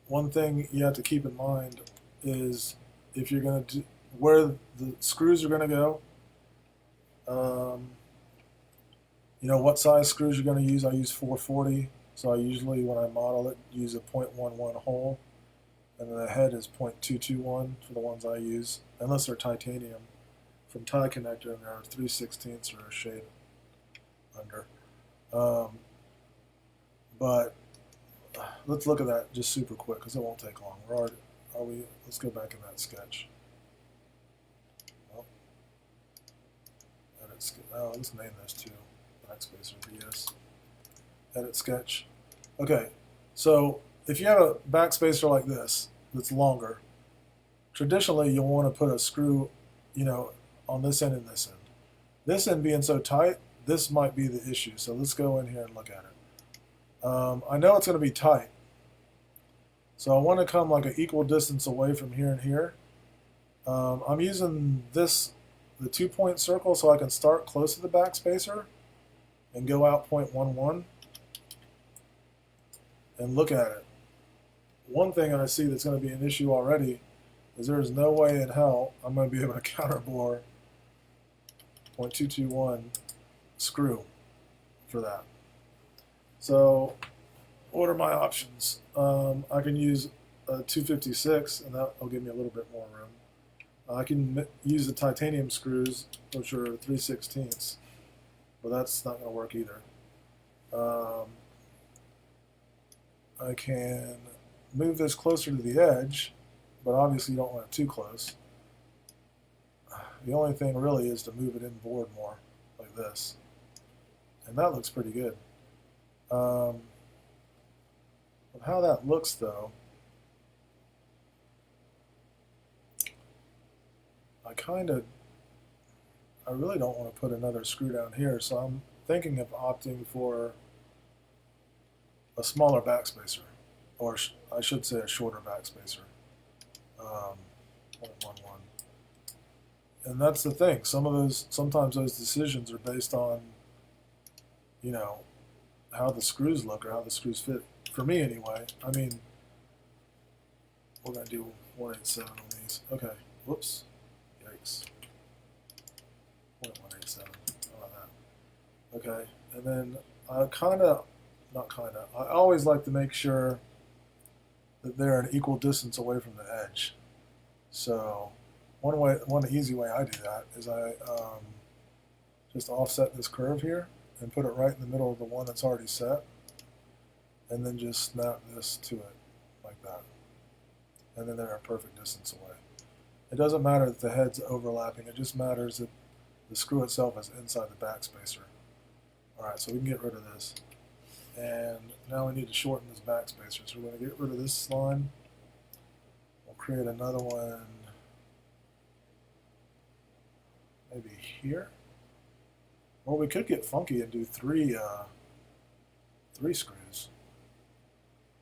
One thing you have to keep in mind is if you're going to do where the screws are going to go. You know what size screws you're going to use. I use 440, so I usually, when I model it, use a 0.11 hole, and then the head is 0.221 for the ones I use, unless they're titanium from Tie Connector, and they're 3/16 or a shade under. But let's look at that just super quick because it won't take long. Let's go back in that sketch. Well, let's name this too. Backspacer BS. Edit sketch. Okay, so if you have a backspacer like this that's longer, traditionally you'll want to put a screw, you know, on this end and this end. This end being so tight, this might be the issue. So let's go in here and look at it. I know it's going to be tight, so I want to come like an equal distance away from here and here. I'm using the 2-point circle so I can start close to the backspacer and go out 0.11 and look at it. One thing I see that's going to be an issue already is there is no way in hell I'm going to be able to counterbore 0.221 screw for that. So what are my options? I can use a 256, and that'll give me a little bit more room. I can use the titanium screws, which are 3/16, but that's not going to work either. I can move this closer to the edge, but obviously you don't want it too close. The only thing really is to move it inboard more, like this. And that looks pretty good. Of how that looks, though, I really don't want to put another screw down here, so I'm thinking of opting for a smaller backspacer, or I should say a shorter backspacer, 0.11. And that's the thing. Sometimes those decisions are based on, you know, how the screws look or how the screws fit. For me, anyway. I mean, we're gonna do 187 on these. Okay. Whoops. Yikes. 0.187. How about that? Okay. And then I always like to make sure that they're an equal distance away from the edge. So one easy way I do that is I just offset this curve here and put it right in the middle of the one that's already set, and then just snap this to it like that. And then they're a perfect distance away. It doesn't matter that the head's overlapping, it just matters that the screw itself is inside the backspacer. Alright, so we can get rid of this. And now we need to shorten this backspacer. So we're going to get rid of this line. We'll create another one maybe here. Well, we could get funky and do three screws.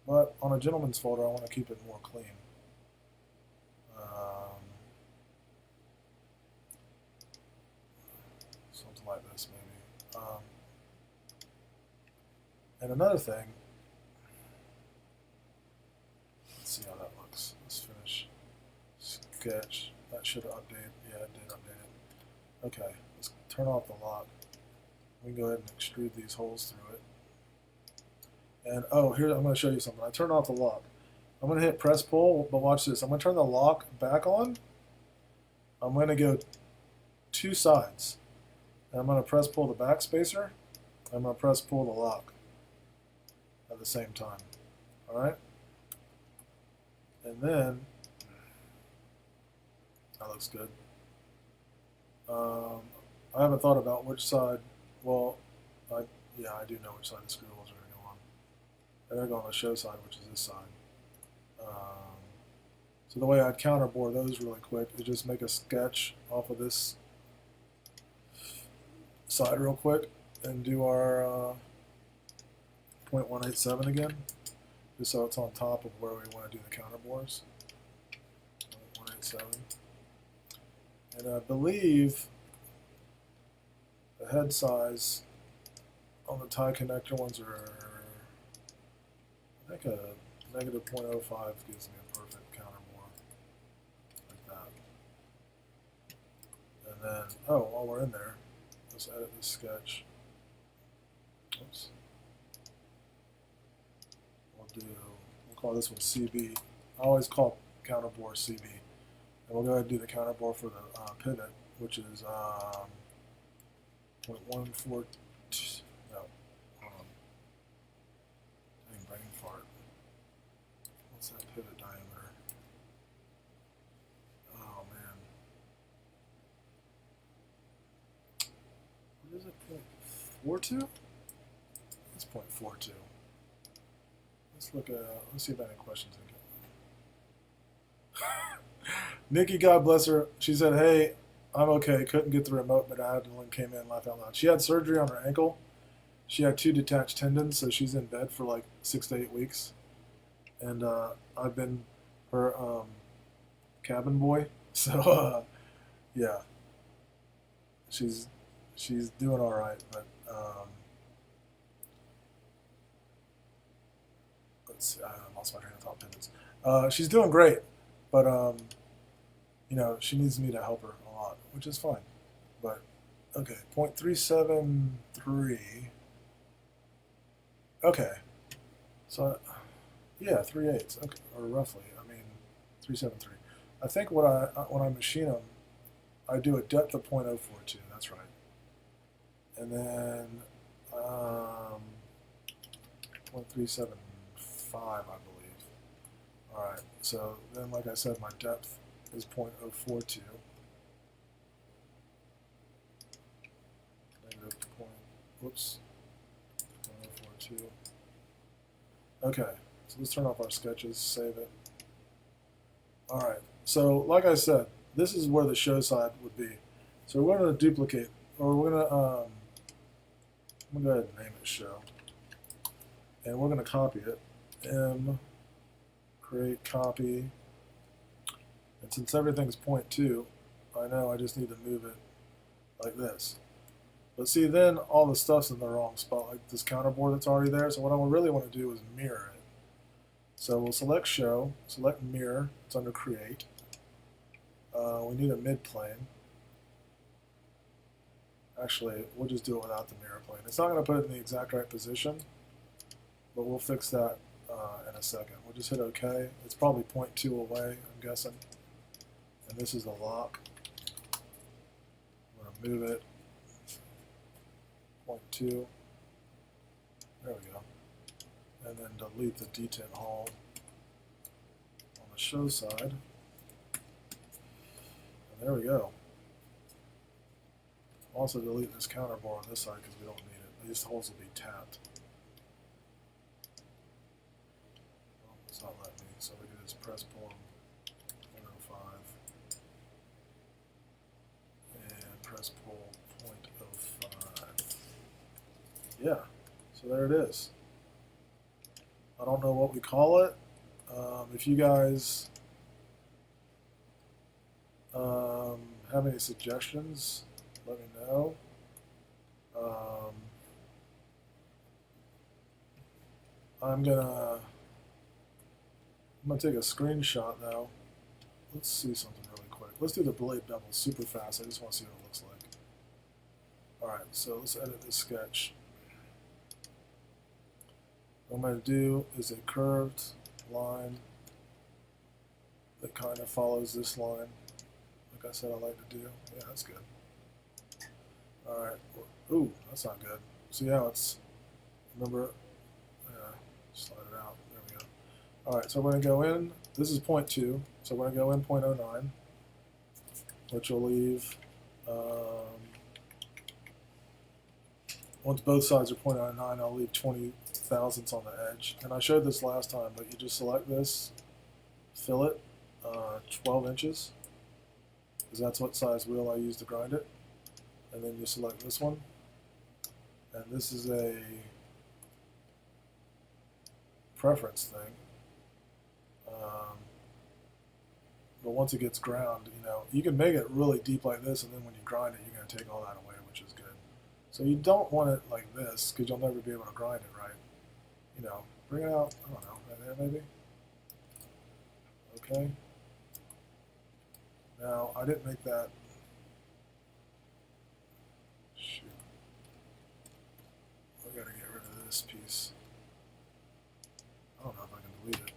But on a gentleman's folder, I want to keep it more clean. Something like this, maybe. And another thing, let's see how that looks. Let's finish sketch. That should update. Yeah, it did update it. Okay, let's turn off the lock. We can go ahead and extrude these holes through it. And oh, here I'm going to show you something. I turned off the lock. I'm going to hit press pull, but watch this. I'm going to turn the lock back on. I'm going to go two sides. And I'm going to press pull the backspacer. I'm going to press pull the lock at the same time. Alright? And then, that looks good. I haven't thought about which side, well, I do know which side the screw holes are going to go on. They're going to go on the show side, which is this side. So the way I'd counterbore those really quick is just make a sketch off of this side real quick and do our 0.187 again, just so it's on top of where we want to do the counterbores. 0.187. And I believe the head size on the tie connector ones are, I think a negative 0.05 gives me a perfect counterbore, like that. And then, oh, while we're in there, let's edit this sketch. Oops. We'll call this one CB. I always call counterbore CB. And we'll go ahead and do the counterbore for the pivot, which is 0.142. No, dang brain fart. What's that pivot diameter? Oh man. What is it? 0.42? It's 0.42. Let's see if I have any questions again. Nikki, God bless her. She said, "Hey, I'm okay. Couldn't get the remote, but Adeline came in, laughed out loud. She had surgery on her ankle. She had 2 detached tendons, so she's in bed for like 6 to 8 weeks. And I've been her cabin boy. So yeah, she's doing all right, but." I lost my train of thought. Pivots. She's doing great, but you know, she needs me to help her a lot, which is fine. But okay, 0.373. Okay, So, yeah, 3/8, okay, or roughly. I mean, 373. I think when I machine them, I do a depth of 0.042. That's right. And then 0.375, I believe. All right. So then, like I said, my depth is 0.042. Negative point. Whoops. 0.042. Okay. So let's turn off our sketches. Save it. All right. So, like I said, this is where the show side would be. So we're going to duplicate, or we're going to, I'm going to go ahead and name it show. And we're going to copy it. Create copy. And since everything's 0.2, I know I just need to move it like this. But see, then all the stuff's in the wrong spot, like this counterboard that's already there. So what I really want to do is mirror it. So we'll select show, select mirror, it's under create. We need a mid plane. Actually, we'll just do it without the mirror plane. It's not going to put it in the exact right position, but we'll fix that in a second. We'll just hit OK. It's probably 0.2 away, I'm guessing. And this is the lock. I'm going to move it. 0.2. There we go. And then delete the detent hole on the show side. And there we go. Also delete this counterboard on this side because we don't need it. These holes will be tapped. Well, it's not letting me, so we can just press pull 105 and press pull 0.05. Yeah, so there it is. I don't know what we call it. If you guys have any suggestions, let me know. I'm gonna take a screenshot now. Let's see something really quick. Let's do the blade bevel super fast. I just want to see what it looks like. All right, so let's edit this sketch. What I'm going to do is a curved line that kind of follows this line. Like I said, I like to do. Yeah, that's good. All right. Ooh, that's not good. See how it's, remember, slide it out. There we go. All right, so we're going to go in. This is 0.2, so we're going to go in 0.09, which will leave, once both sides are 0.09, I'll leave 20 thousandths on the edge. And I showed this last time, but you just select this, fill it 12 inches, because that's what size wheel I use to grind it. And then you select this one. And this is a preference thing. But once it gets ground, you can make it really deep like this, and then when you grind it, you're going to take all that away, which is good. So you don't want it like this, because you'll never be able to grind it right. Bring it out, I don't know, right there maybe. Okay. Now, I didn't make that. Shoot. I gotta get rid of this piece. I don't know if I can delete it.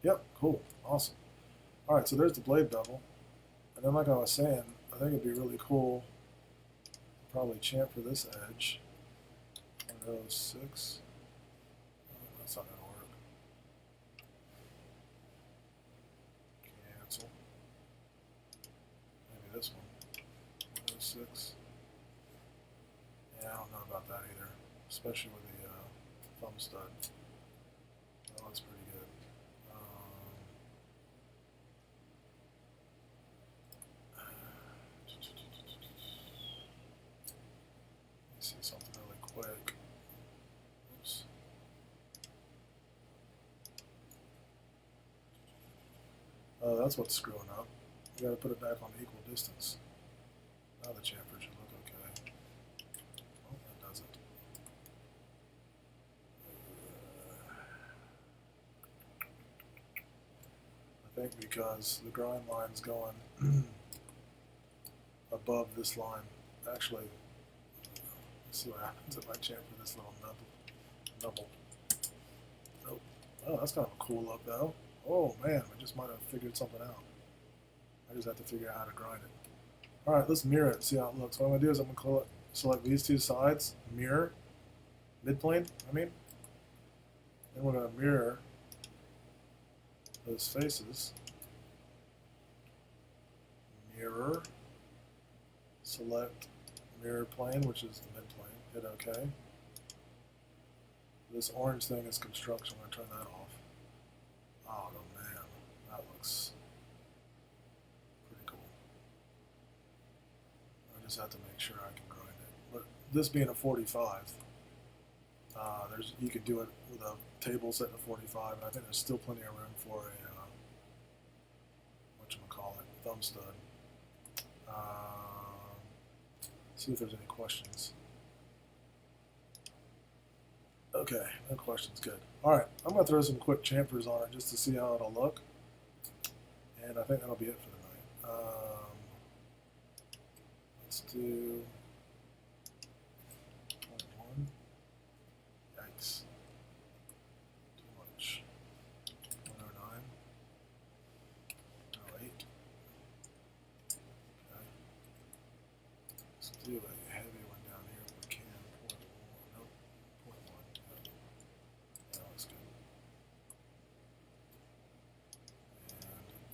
Yep, cool, awesome. All right, so there's the blade bevel. And then like I was saying, I think it'd be really cool, probably chamfer this edge. 0.06. That's not going to work. Cancel. Maybe this one. 0.06. Yeah, I don't know about that either, especially with the thumb stud. That looks pretty good. Let me see something really quick. Oops. Oh, that's what's screwing up. You got to put it back on equal distance. Now the chamfer should look okay. Oh, that doesn't. I think because the grind line's going above this line. Actually, let's see what happens if I chamfer this little nubble. Nope, Oh, that's kind of a cool look, though. Oh, man, I just might have figured something out. I just have to figure out how to grind it. All right, let's mirror it, see how it looks. What I'm going to do is I'm going to select these two sides, mirror, midplane, I mean. Then we're going to mirror those faces. Mirror, select mirror plane, which is the midplane. Hit OK. This orange thing is construction. I'm going to turn that off. Oh, man, that looks pretty cool. I just have to make sure I can grind it. But this being a 45, you could do it with a table set to 45, and I think there's still plenty of room for a whatchamacallit, thumb stud. See if there's any questions. Okay, no questions, good. All right, I'm going to throw some quick chamfers on it just to see how it'll look. And I think that'll be it for the night. Let's do 21. Yikes. Too much. 109. 108. Okay. Let's do a heavy one down here if we can. 0.1. Nope. 0.1. That looks good.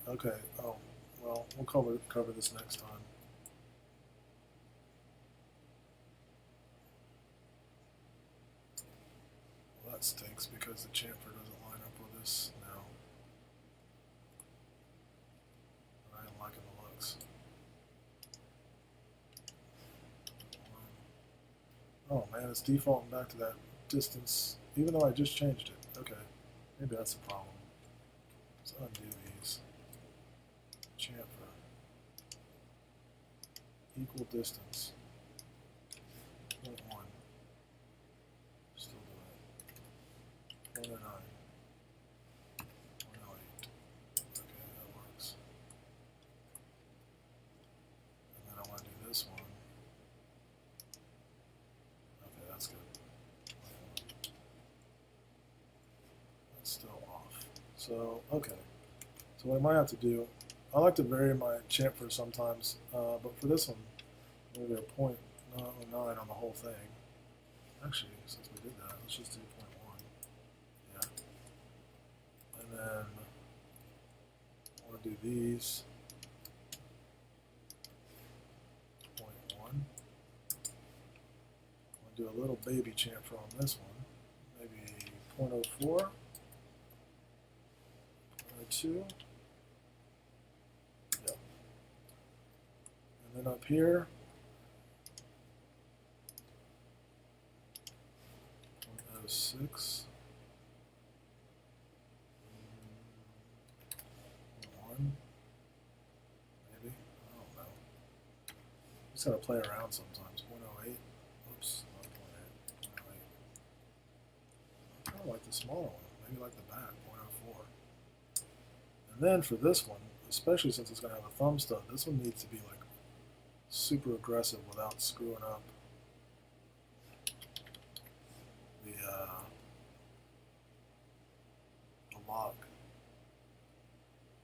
And, okay. Oh, well, we'll cover this next time. Well, that stinks because the chamfer doesn't line up with this now. I am liking the looks. Oh man, it's defaulting back to that distance, even though I just changed it. Okay, maybe that's the problem. Let's undo these. Chamfer. Equal distance. 0.1. Still doing it. 109. 108. Okay, that works. And then I want to do this one. Okay, that's good. That's still off. So, okay. So what I might have to do, I like to vary my chamfer sometimes, but for this one, maybe a 0.09 on the whole thing. Actually, since we did that, let's just do 0.1. Yeah. And then I want to do these 0.1. I want to do a little baby chamfer on this one, maybe 0.04, 0.02. Yep. And then up here, 0.06. 1, maybe. I don't know. Just gotta play around sometimes. 108. Oops, not 0.8. 108. I kind of like the smaller one. Maybe like the back. 104. And then for this one, especially since it's gonna have a thumb stud, this one needs to be like super aggressive without screwing up the lock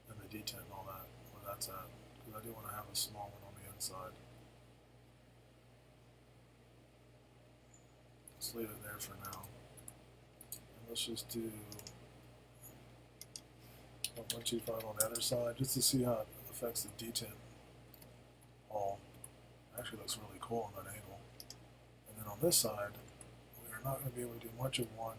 and the detent and all that, where that's at. Because I do want to have a small one on the inside. Let's leave it there for now. And let's just do 125 on the other side, just to see how it affects the detent all. Actually looks really cool on that angle. And then on this side, we are not going to be able to do much of one.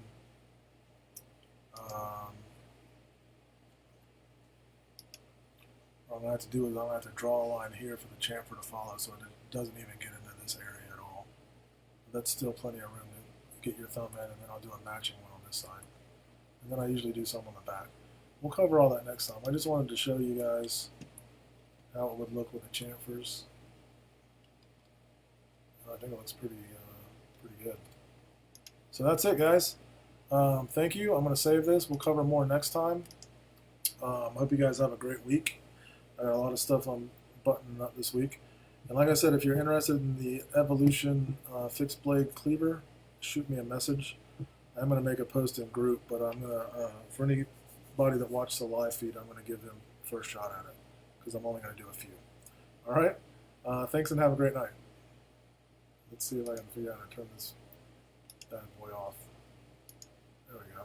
What I'm going to have to do is I'm going to have to draw a line here for the chamfer to follow so it doesn't even get into this area at all. But that's still plenty of room to get your thumb in, and then I'll do a matching one on this side. And then I usually do some on the back. We'll cover all that next time. I just wanted to show you guys how it would look with the chamfers. I think it looks pretty good. So that's it, guys. Thank you. I'm going to save this. We'll cover more next time. Hope you guys have a great week. I got a lot of stuff I'm buttoning up this week. And like I said, if you're interested in the Evolution fixed blade cleaver, shoot me a message. I'm going to make a post in group, but I'm going to, for anybody that watched the live feed, I'm going to give them first shot at it because I'm only going to do a few. All right? Thanks and have a great night. Let's see if I can figure out how to turn this bad boy off. There we go.